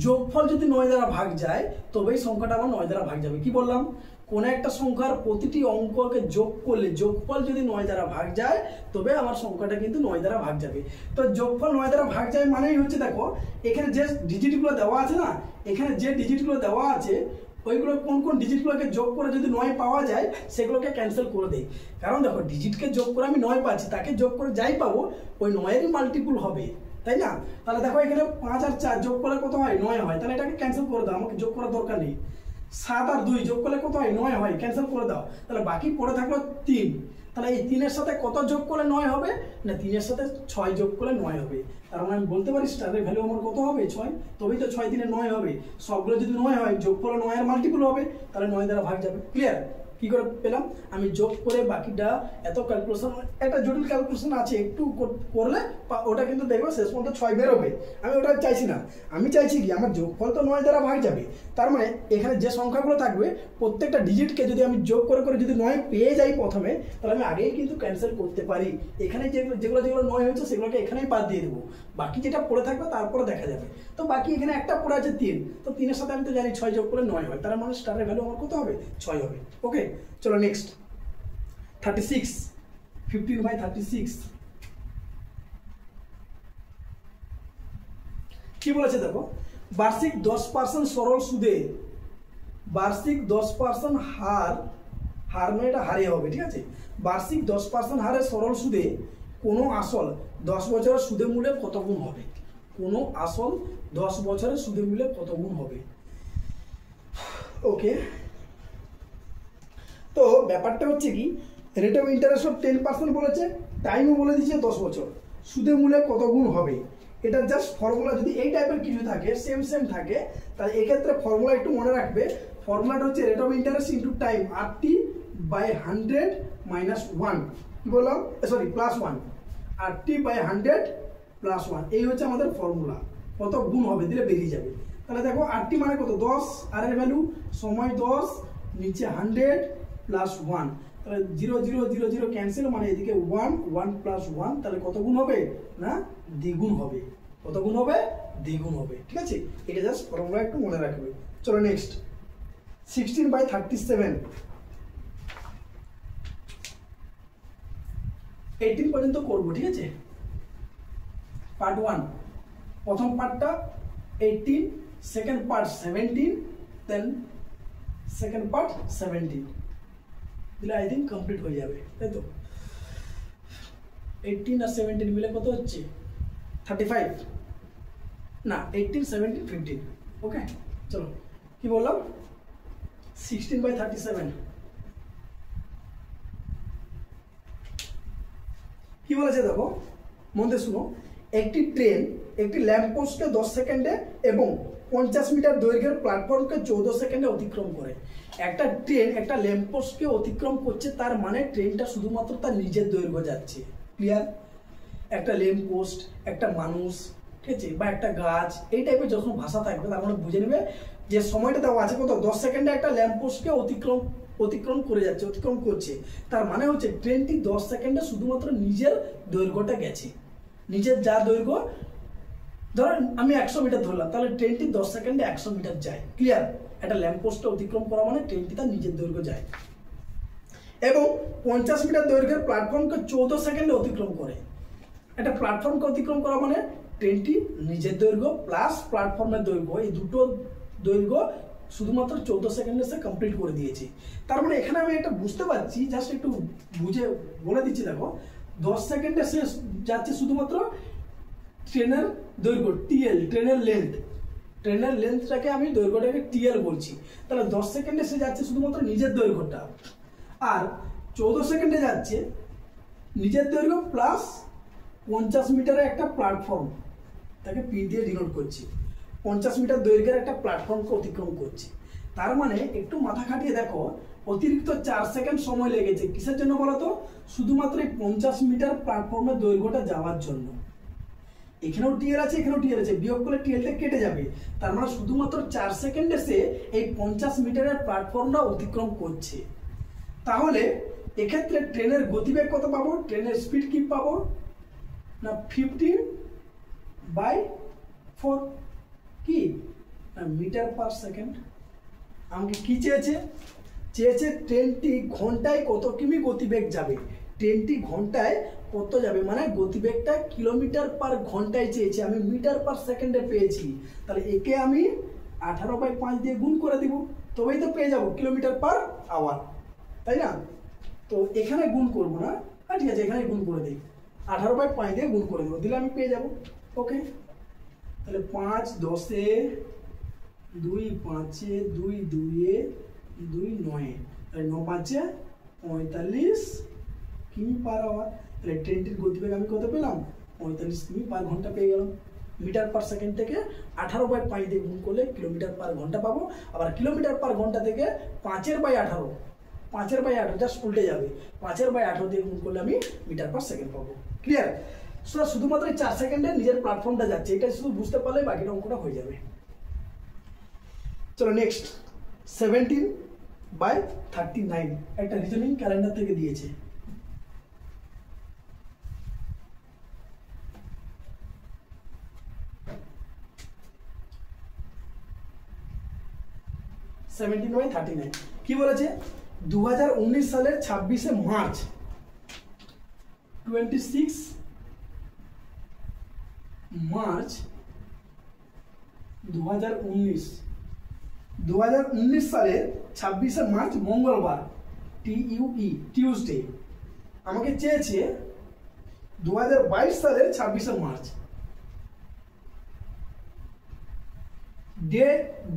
যোগফল যদি 9 দ্বারা ভাগ যায় তবেই সংখ্যাটা আমার 9 দ্বারা ভাগ যাবে। কি বললাম? কোন একটা সংখ্যার প্রতিটি অঙ্ককে যোগ করলে যোগফল যদি 9 দ্বারা ভাগ যায় তবে আমার সংখ্যাটা কিন্তু 9 দ্বারা ভাগ যাবে। তো যোগফল 9 দ্বারা ভাগ যায় মানেই হচ্ছে দেখো এখানে যে ডিজিটগুলো দেওয়া আছে না, এখানে যে ডিজিটগুলো দেওয়া আছে ওইগুলো কোন কোন ডিজিটগুলোকে যোগ করে যদি 9 পাওয়া যায় সেগুলোকে ক্যান্সেল করে দেই। কারণ দেখো ডিজিটকে যোগ করে আমি 9 পাচ্ছি, তাকে যোগ করে যাই পাবো ওই 9-এরই মাল্টিপুল হবে, তাই না? তাহলে দেখো এখানে 5 আর 4 যোগ করলে কত হয়? 9 হয়, তাহলে এটাকে ক্যান্সেল করে দাও, আমাকে যোগ করার দরকার নেই। 7 আর 2 যোগ করলে কত হয়? 9 হয়, ক্যান্সেল করে দাও। তাহলে বাকি পড়ে থাকলো 3, তাহলে এই 3 এর সাথে কত যোগ করলে 9 হবে? না 3 এর সাথে 6 যোগ করলে 9 হবে। তার মানে আমি বলতে পারি স্টারের ভ্যালু আমার কত হবে? 6। তবেই তো 6 3 9 হবে। সবগুলো যদি 9 হয় যোগফল 9 এর মাল্টিপল হবে, তাহলে 9 দ্বারা ভাগ যাবে। ক্লিয়ার? কি করে পেলাম? আমি যোগ করে বাকিটা এত ক্যালকুলেশন, একটা জটিল ক্যালকুলেশন আছে, একটু করলে ওটা কিন্তু দেখবে শেষ পর্যন্ত 6 বেরোবে। আমি ওটা চাইছি না, আমি চাইছি কি আমার যোগফল তো 9 দ্বারা ভাগ যাবে। তার মানে এখানে যে সংখ্যাগুলো থাকবে প্রত্যেকটা ডিজিটকে যদি আমি যোগ করে করে যদি 9 পেয়ে যাই প্রথমে, তাহলে আমি আগেই কিন্তু ক্যান্সেল করতে পারি। এখানে যেগুলো 9 হয়েছে সেগুলোকে এখানেই বাদ দিয়ে দেবো, বাকি যেটা পড়ে থাকবে তারপরে দেখা যাবে। তো বাকি এখানে একটা পড়ে আছে 3, তো 3 এর সাথে আমি তো জানি 6 যোগ করলে 9 হয়, তার মানে স্টারের ভ্যালু আমার কত হবে? 6 হবে। ওকে, চলো নেক্সট 36, 15/36 কি বলেছে দেখো। বার্ষিক 10% সরল সুদে, বার্ষিক 10% হার নয়, এটা হারে হবে, ঠিক আছে? বার্ষিক 10% হারে সরল সুদে কোনো আসল 10 বছরের সুদে মূল্যে কত গুণ হবে? কোনো আসল 10 বছরের সুদে মূল্যে কত গুণ হবে? ওকে, তো ব্যাপারটা হচ্ছে কি, রেট অফ ইন্টারেস্ট অফ 10% বলেছে, টাইমও বলে দিচ্ছে 10 বছর, সুদে মূল্যে কত গুণ হবে। এটা জাস্ট ফর্মুলা যদি এই টাইপের কিছু থাকে, সেম থাকে, তাহলে এক্ষেত্রে ফর্মুলা একটু মনে রাখবে। ফর্মুলাটা হচ্ছে rate of interest into time, RT/100 - 1, কি বললাম? সরি, +1, RT/100 +1, এই হচ্ছে আমাদের ফর্মুলা। কত গুণ হবে দিলে বেরিয়ে যাবে। তাহলে দেখো RT মানে কত? 10, আর এর ভ্যালু সময় 10, নিচে 100 + 1, তাহলে 0 0 0 0 ক্যান্সেল, মানে এদিকে 1 1 + 1, তাহলে কত গুণ হবে? না দ্বিগুণ হবে। কত গুণ হবে? দ্বিগুণ হবে। ঠিক আছে, এটা জাস্ট ফর্মুলা একটু মনে রাখবে। চলো নেক্সট, 16/37 18 পর্যন্ত করব, ঠিক আছে? পার্ট 1, প্রথম পার্টটা 18, second part 17, then second part 17 দিলে আই থিঙ্ক কমপ্লিট হয়ে যাবে, তাই তো? 18 আর 17 মিলে কত হচ্ছে? 35 না, 18 17 15 ওকে, চলো কি বললাম 16/37 কি বলেছে দেখো, মন দিয়ে শুনো। একটি ট্রেন একটি ল্যাম্পপোস্টকে 10 সেকেন্ডে এবং 50 মিটার দৈর্ঘ্যের প্ল্যাটফর্মকে 14 সেকেন্ডে অতিক্রম করে। একটা ট্রেন একটা ল্যাম্পপোস্টকে অতিক্রম করছে, তার মানে ট্রেনটা শুধুমাত্র তার নিজের দৈর্ঘ্য যাচ্ছে। ক্লিয়ার? একটা ল্যাম্পপোস্ট, একটা মানুষ, ঠিক আছে, বা একটা গাছ, এই টাইপের যখন ভাষা থাকবে তার মানে বুঝে নেবে যে সময়টা দেওয়া আছে কত, 10 সেকেন্ডে একটা ল্যাম্পপোস্টকে অতিক্রম করে যাচ্ছে, অতিক্রম করছে। তার মানে হচ্ছে ট্রেনটি 10 সেকেন্ডে শুধুমাত্র নিজের দৈর্ঘ্যটা গেছে। নিজের যা দৈর্ঘ্য, ধরেন আমি 100 মিটার ধরলাম, তাহলে ট্রেনটি 10 সেকেন্ডে 100 মিটার যায়। ক্লিয়ার? একটা ল্যাম্পপোস্টে অতিক্রম করা মানে ট্রেনটি তার নিজের দৈর্ঘ্য যায়। এবং 50 মিটার দৈর্ঘ্যের প্ল্যাটফর্মকে 14 সেকেন্ডে অতিক্রম করে। একটা প্ল্যাটফর্মকে অতিক্রম করা মানে ট্রেনটি নিজের দৈর্ঘ্য প্লাস প্ল্যাটফর্মের দৈর্ঘ্য, এই দুটো দৈর্ঘ্য শুধুমাত্র 14 সেকেন্ডে সে কমপ্লিট করে দিয়েছে। তার মানে এখানে আমি একটা বুঝতে পারছি, জাস্ট একটু বুঝে বলে দিচ্ছি। দেখো 10 সেকেন্ডে সে যাচ্ছে শুধুমাত্র ট্রেনের দৈর্ঘ্য, টিএল, ট্রেনের লেন্থটাকে আমি দৈর্ঘ্যটাকে টিএল বলছি। তাহলে 10 সেকেন্ডে সে যাচ্ছে শুধুমাত্র নিজের দৈর্ঘ্যটা, আর 14 সেকেন্ডে যাচ্ছে নিজের দৈর্ঘ্য প্লাস 50 মিটারের একটা প্ল্যাটফর্ম, তাকে পি দিয়ে ডিনোট করছি। 50 মিটার দৈর্ঘ্যের একটা প্ল্যাটফর্মকে অতিক্রম করছে। তার মানে একটু মাথা খাটিয়ে দেখো, অতিরিক্ত 4 সেকেন্ড সময় লেগেছে কিসের জন্য বলতো? শুধুমাত্র এই 50 মিটার প্ল্যাটফর্মের দৈর্ঘ্যটা যাওয়ার জন্য। এখানেও টিএল আছে, এখানেও টিএল আছে, বিয়োগ করলে টিএলটা কেটে যাবে। তার মানে শুধুমাত্র 4 সেকেন্ডে সে এই 50 মিটারের প্ল্যাটফর্মটা অতিক্রম করছে। তাহলে এক্ষেত্রে ট্রেনের গতিবেগ কত পাবো? ট্রেনের স্পিড কি পাবো না 15/4 কি মিটার পার সেকেন্ড। আমাকে কি চেয়েছে? ট্রেনটি ঘন্টায় কত কিমি গতিবেগ যাবে। ট্রেনটি ঘন্টায় কত যাবে মানে গতিবেগটা কিলোমিটার পার ঘন্টায় চেয়েছে, আমি মিটার পার সেকেন্ডে পেয়েছি। তাহলে একে আমি 18/5 দিয়ে গুণ করে দিব, তবেই তো পেয়ে যাব কিলোমিটার পার আওয়ার, তাই না? তো এখানে গুণ করবো না, ঠিক আছে, এখানে গুণ করে দিই, 18/5 দিয়ে গুণ করে দেবো, দিলে আমি পেয়ে যাব। ওকে, তাহলে 5 10 2 5 2 2 2 9, তাহলে 9 5 45 কিমি পার আওয়ার। তাহলে ট্রেনটির গতিবেগ আমি কত পেলাম? 45 কিমি পার ঘন্টা পেয়ে গেলাম। মিটার পার সেকেন্ড থেকে 18/5 দিয়ে গুণ করলে কিলোমিটার পার ঘন্টা পাবো। আবার কিলোমিটার পার ঘন্টা থেকে 5/18 জাস্ট উল্টে যাবে, 5/18 দিয়ে গুণ করলে আমি মিটার পার সেকেন্ড পাবো। ক্লিয়ার? শুধুমাত্র 4 সেকেন্ডে নিজের প্ল্যাটফর্মটা যাচ্ছে, এটা শুধু বুঝতে পারলে বাকিটা অঙ্কটা হয়ে যাবে। চলো নেক্সট 17/39 একটা রিজনিং ক্যালেন্ডার থেকে দিয়েছে। কি বলেছে? 2019 সালের 26শে মার্চ 26 মার্চ 2019 সালের 26শে মার্চ মঙ্গলবার, টিউসডে। আমাকে চেয়েছে 2022 সালের 26শে মার্চ।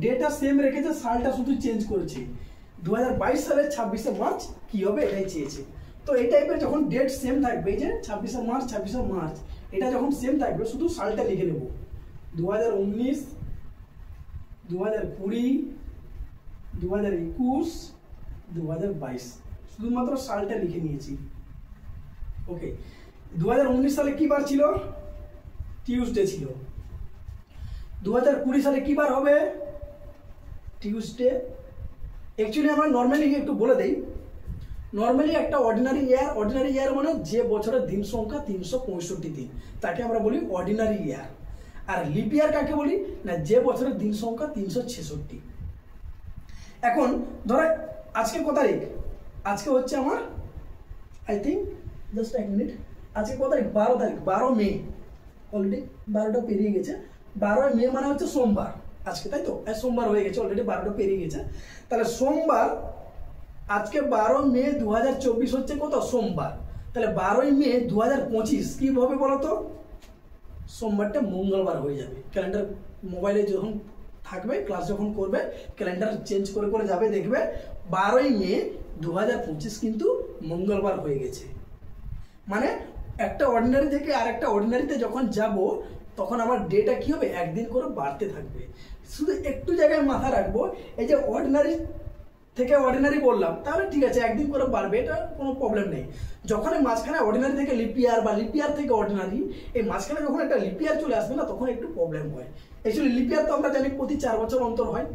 ডেটা সেম রেখেছে, সালটা শুধু চেঞ্জ করেছে। 2022 সালের 26শে মার্চ কি হবে এটাই চেয়েছে। তো এই টাইপের যখন ডেট সেম থাকবে, যে 26শে মার্চ, এটা যখন সেম থাকবে শুধু সালটা লিখে নেব, 2019, 2020, 2021, 2022, শুধুমাত্র সালটা লিখে নিয়েছি। ওকে, 2019 সালে কি বার ছিল? টিউসডে ছিল। 2020 সালে কি বার হবে? টিউসডে। অ্যাকচুয়ালি আমরা নর্মালি একটু বলে দেই, নর্মালি একটা অর্ডিনারি ইয়ার মানে যে বছরের দিন সংখ্যা 365 দিন, তাকে আমরা বলি অর্ডিনারি ইয়ার। আর লিপ ইয়ার কাকে বলি না, যে বছরের দিন সংখ্যা 366। এখন ধরো আজকে কত তারিখ? আজকে হচ্ছে আমার আই থিঙ্ক জাস্ট 1 মিনিট, আজকে কত তারিখ? 12 তারিখ, 12 মে। অলরেডি 12টা পেরিয়ে গেছে। 12 মে মানে হচ্ছে সোমবার আজকে, তাই তো? সোমবার হয়ে গেছে, অলরেডি 12টা পেরিয়ে গেছে। তাহলে সোমবার, আজকে 12 মে 2024 হচ্ছে কত? সোমবার। তাহলে 12 মে 2025 কি হবে বলো তো? সোমবারটা মঙ্গলবার হয়ে যাবে। ক্যালেন্ডার মোবাইলে যখন থাকবে, ক্লাস যখন করবে ক্যালেন্ডার চেঞ্জ করে করে যাবে, দেখবে 12ই মে 2025 কিন্তু মঙ্গলবার হয়ে গেছে। মানে একটা অর্ডিনারি থেকে আর একটা অর্ডিনারিতে যখন যাব তখন আমার ডেটা কি হবে, একদিন করে বাড়তে থাকবে। শুধু একটু জায়গায় মাথা রাখবো, এই যে অর্ডিনারি থেকে অর্ডিনারি বললাম, তাহলে ঠিক আছে একদিন করে বাড়বে, এটা কোনো প্রবলেম নেই। যখন এই মাঝখানে অর্ডিনারি থেকে লিপিয়ার বা লিপিয়ার থেকে অর্ডিনারি, এই মাঝখানে যখন একটা লিপিয়ার চলে আসবে না, তখন একটু প্রবলেম হয়। অ্যাকচুয়ালি লিপিয়ার তো আমরা জানি প্রতি 4 বছর অন্তর হয়,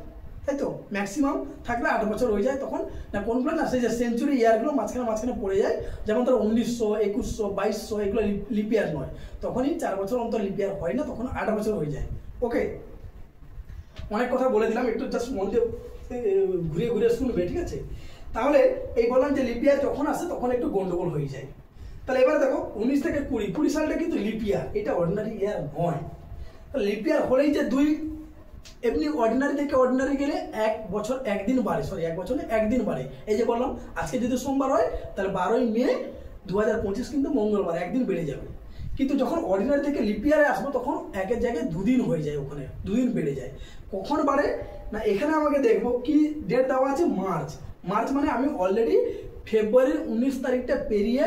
তাই তো? ম্যাক্সিমাম থাকলে 8 বছর হয়ে যায়, তখন না কোনগুলো না সেই যে সেঞ্চুরি ইয়ারগুলো মাঝখানে পড়ে যায়, যেমন ধরো 1900, 2100, 2200 এগুলো লিপিয়ার নয়, তখনই 4 বছর অন্তর লিপিয়ার হয় না, তখন 8 বছর হয়ে যায়। ওকে, অনেক কথা বলে দিলাম, একটু জাস্ট মন দিয়ে ঘুরে ঘুরে শুনবে, ঠিক আছে? তাহলে এই বললাম যে লিপিয়ার যখন আসে তখন একটু গন্ডগোল হয়ে যায়। তাহলে এবারে দেখো 19 থেকে 20 সালটা কিন্তু লিপিয়ার, এটা অর্ডিনারি ইয়ার নয়। লিপিয়ার হলেই যে এমনি অর্ডিনারি থেকে অর্ডিনারি গেলে 1 বছর 1 দিন বাড়ে, সরি 1 বছরে 1 দিন বাড়ে। এই যে বললাম আজকে যদি সোমবার হয় তাহলে 12ই মে 2025 কিন্তু মঙ্গলবার 1 দিন বেড়ে যাবে। কিন্তু যখন অর্ডিনারি থেকে লিপিয়ারে আসবো তখন একের জায়গায় 2 দিন হয়ে যায়, ওখানে 2 দিন বেড়ে যায়। কখন বাড়ে না, এখানে আমাকে দেখবো কি ডেট দেওয়া আছে, মার্চ মানে আমি অলরেডি ফেব্রুয়ারির 19 তারিখটা পেরিয়ে,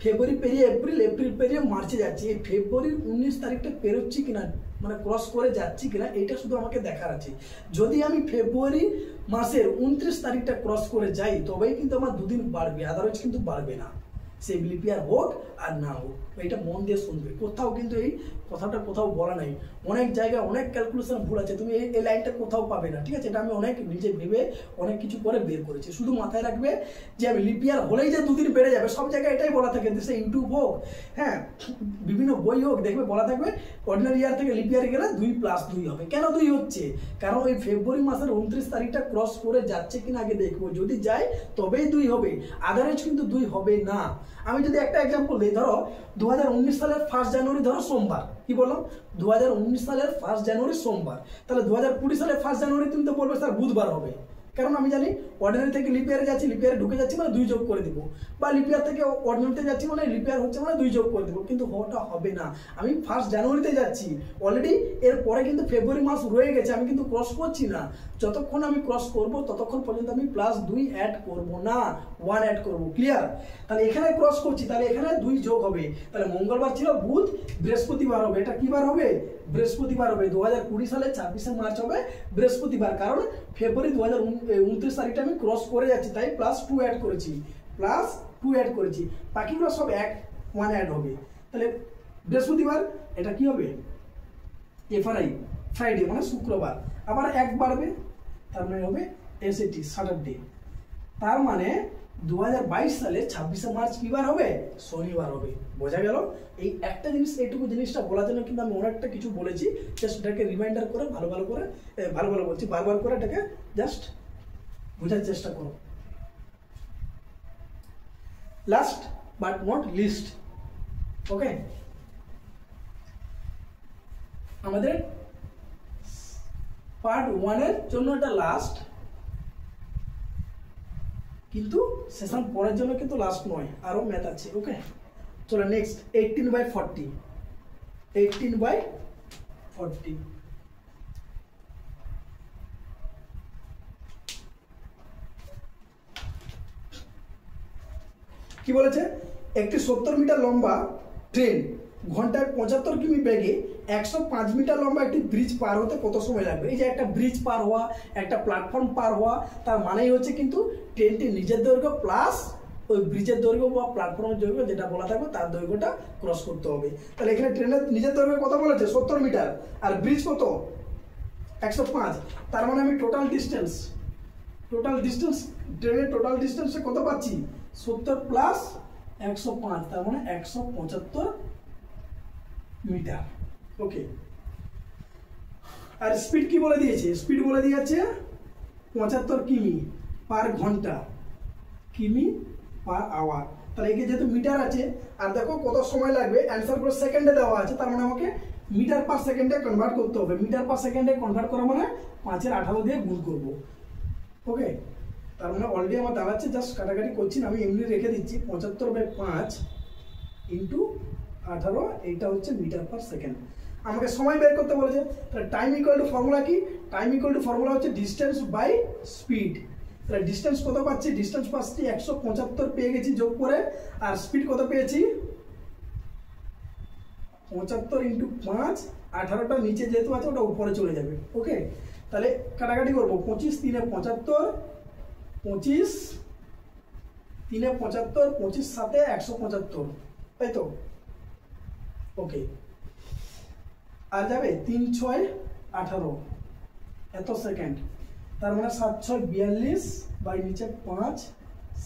ফেব্রুয়ারি পেরিয়ে এপ্রিল পেরিয়ে মার্চে যাচ্ছি। এই ফেব্রুয়ারির 19 তারিখটা পেরোচ্ছি কিনা, মানে ক্রস করে যাচ্ছি কিনা, এটা শুধু আমাকে দেখার আছে। যদি আমি ফেব্রুয়ারি মাসের 29 তারিখটা ক্রস করে যাই তবেই কিন্তু আমার 2 দিন বাড়বে, আদারওয়াইজ কিন্তু বাড়বে না, সে লিপিয়ার হোক আর না হোক। এটা মন দিয়ে শুনবে, কোথাও কিন্তু এই কথাটা কোথাও বলা নাই, অনেক জায়গায় অনেক ক্যালকুলেশন ভুল আছে, তুমি এই লাইনটা কোথাও পাবে না, ঠিক আছে? এটা আমি অনেক নিজে ভেবে অনেক কিছু করে বের করেছি। শুধু মাথায় রাখবে যে আমি লিপিয়ার হলেই যে 2 দিন বেড়ে যাবে, সব জায়গায় এটাই বলা থাকে, সে ইউটিউব হোক, হ্যাঁ বিভিন্ন বই হোক, দেখবে বলা থাকবে অর্ডিনারি ইয়ার থেকে লিপিয়ারে গেলে 2+2 হবে। কেন 2 হচ্ছে? কারণ ওই ফেব্রুয়ারি মাসের 29 তারিখটা ক্রস করে যাচ্ছে কিনা আগে দেখবো, যদি যায় তবেই 2 হবে, আদারওয়াইজ কিন্তু 2 হবে না। আমি যদি একটা এক্সাম্পল দিই, ধরো 2019 সালের 1 জানুয়ারি ধরো সোমবার, কি বললাম 2019 সালের 1 জানুয়ারি সোমবার, তাহলে 2020 সালের 1 জানুয়ারি তুমি তো বলবে স্যার বুধবার হবে, কারণ আমি জানি অর্ডিনারি থেকে লিপিয়ারে যাচ্ছি, লিপিয়ারে ঢুকে যাচ্ছি মানে 2 যোগ করে দেবো, বা লিপিয়ার থেকে অর্ডিনারিতে যাচ্ছি মানে লিপিয়ার হচ্ছে মানে 2 যোগ করে দেবো, কিন্তু ওটা হবে না। আমি 1 জানুয়ারিতে যাচ্ছি, অলরেডি এর পরে কিন্তু ফেব্রুয়ারি মাস রয়ে গেছে, আমি কিন্তু ক্রস করছি না। যতক্ষণ আমি ক্রস করব ততক্ষণ পর্যন্ত আমি +2 অ্যাড করব না, 1 অ্যাড করব। ক্লিয়ার? তাহলে এখানে ক্রস করছি, তাহলে এখানে 2 যোগ হবে, তাহলে মঙ্গলবার ছিল, বুধ বৃহস্পতিবার হবে। এটা কি বার হবে? বৃহস্পতিবার হবে। 2020 সালে 26শে মার্চ হবে বৃহস্পতিবার, কারণ ফেব্রুয়ারি 2029 তারিখটা আমি ক্রস করে যাচ্ছি, তাই +2 অ্যাড করেছি, বাকিগুলো সব 1 অ্যাড হবে। তাহলে বৃহস্পতিবার এটা কি হবে, ফ্রাইডে মানে শুক্রবার, আবার 1 বাড়বে, তার মানে হবে স্যাটারডে। তার মানে 2022 সালে 26শে মার্চ কি বার হবে? শনিবার হবে। বোঝা গেল? এই একটা জিনিস, এইটুকু জিনিসটা বলার জন্য কিন্তু আমি অনেকটা কিছু বলেছি, জাস্ট এটাকে রিমাইন্ডার করে ভালো বলছি, বারবার করে এটাকে জাস্ট বোঝার চেষ্টা করো। লাস্ট বাট নট লিস্ট, ওকে, আমাদের পার্ট 1 এর জন্য এটা লাস্ট, কিন্তু সেশন পরের জন্য কিন্তু লাস্ট নয়, আরো ম্যাথ আছে। ওকে, চলো নেক্সট 18/40। 18/40 কি বলেছে? একটি 70 মিটার লম্বা ট্রেন ঘন্টায় 75 কিমি বেগে 105 মিটার লম্বা একটি ব্রিজ পার হতে কত সময় লাগবে? এই যে একটা ব্রিজ পার হওয়া, একটা প্ল্যাটফর্ম পার হওয়া, তার মানেই হচ্ছে কিন্তু ট্রেনটি নিজের দৈর্ঘ্য প্লাস ওই ব্রিজের দৈর্ঘ্য বা প্ল্যাটফর্মের দৈর্ঘ্য যেটা বলা থাকবে তার দৈর্ঘ্যটা ক্রস করতে হবে। তাহলে এখানে ট্রেনের নিজের দৈর্ঘ্য কত বলেছে? 70 মিটার, আর ব্রিজ কত? 105। তার মানে আমি টোটাল ডিস্টেন্স ট্রেনের টোটাল ডিস্টেন্সে কত পাচ্ছি? 70 + 105, তার মানে 175 মিটার। ওকে, আর স্পিড কি বলে দিয়েছে? স্পিড বলে দিয়েছে 75 কিমি পার ঘন্টা, কিমি পার আওয়ার। তাহলে একে যেহেতু মিটার আছে, আর দেখো কত সময় লাগবে, অ্যান্সার পুরো সেকেন্ডে দেওয়া আছে, তার মানে আমাকে মিটার পার সেকেন্ডে কনভার্ট করতে হবে। মিটার পার সেকেন্ডে কনভার্ট করা মানে 5 এর 18 দিয়ে গুণ করব। ওকে, তার মানে অলরেডি আমার দাঁড়াচ্ছে, জাস্ট কাটাকাটি করছি না, আমি এমনি রেখে দিচ্ছি 75/5 × 18, এইটা হচ্ছে মিটার পার সেকেন্ড। আমাকে সময় বের করতে বলেছে। তাহলে টাইম ইকুয়াল টু ফর্মুলা কি? টাইম ইকুয়াল টু ফর্মুলা হচ্ছে ডিস্টেন্স বাই স্পিড। তাহলে ডিস্টেন্স কত পাচ্ছি? ডিস্টেন্স পাচ্ছি 175 পেয়ে গেছি যোগ করে, আর স্পিড কত পেয়েছি? 75 ইন্টু 5, 18টা নিচে যেহেতু আছে ওটা উপরে চলে যাবে। ওকে, তাহলে কাটাকাটি করবো। 25 3 75, 25 3 75, 25 7 175, তাই তো? ওকে, আর যাবে 3 6 18 এত সেকেন্ড, তার মানে 7 6 42 বাই নিচে 5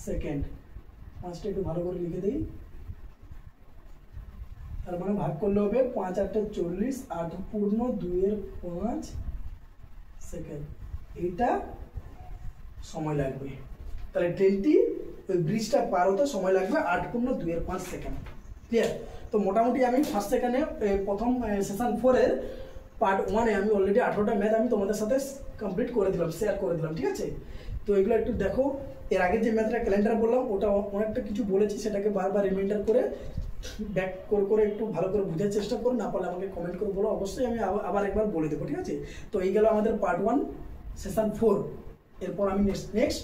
সেকেন্ড। 5টা একটু ভালো করে লিখে দিই, তার মানে ভাগ করলে হবে 5 8 40, 8 পূর্ণ 2 এর 5 সেকেন্ড। এইটা সময় লাগবে। তাহলে ট্রেনটি ওই ব্রিজটা পার হতে সময় লাগবে 8 পূর্ণ 2 এর 5 সেকেন্ড। ক্লিয়ার? তো মোটামুটি আমি ফার্স্ট সেকেন্ডে প্রথম সেশন 4 এর পার্ট 1 এ আমি অলরেডি 18টা ম্যাথ আমি তোমাদের সাথে কমপ্লিট করে দিলাম, শেয়ার করে দিলাম। ঠিক আছে? তো এগুলো একটু দেখো। এর আগে যে ম্যাথটা ক্যালেন্ডার বললাম ওটা অনেকটা কিছু বলেছি, সেটাকে বারবার রিমাইন্ডার করে ব্যাক করে একটু ভালো করে বোঝার চেষ্টা করো। না পারলে আমাকে কমেন্ট করে বলো, অবশ্যই আমি আবার একবার বলে দেবো। ঠিক আছে? তো এই গেল আমাদের পার্ট 1 সেশন 4। এরপর আমি নেক্সট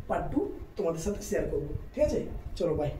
পার্ট 2 তোমাদের সাথে শেয়ার করবো। ঠিক আছে? চলো বাই।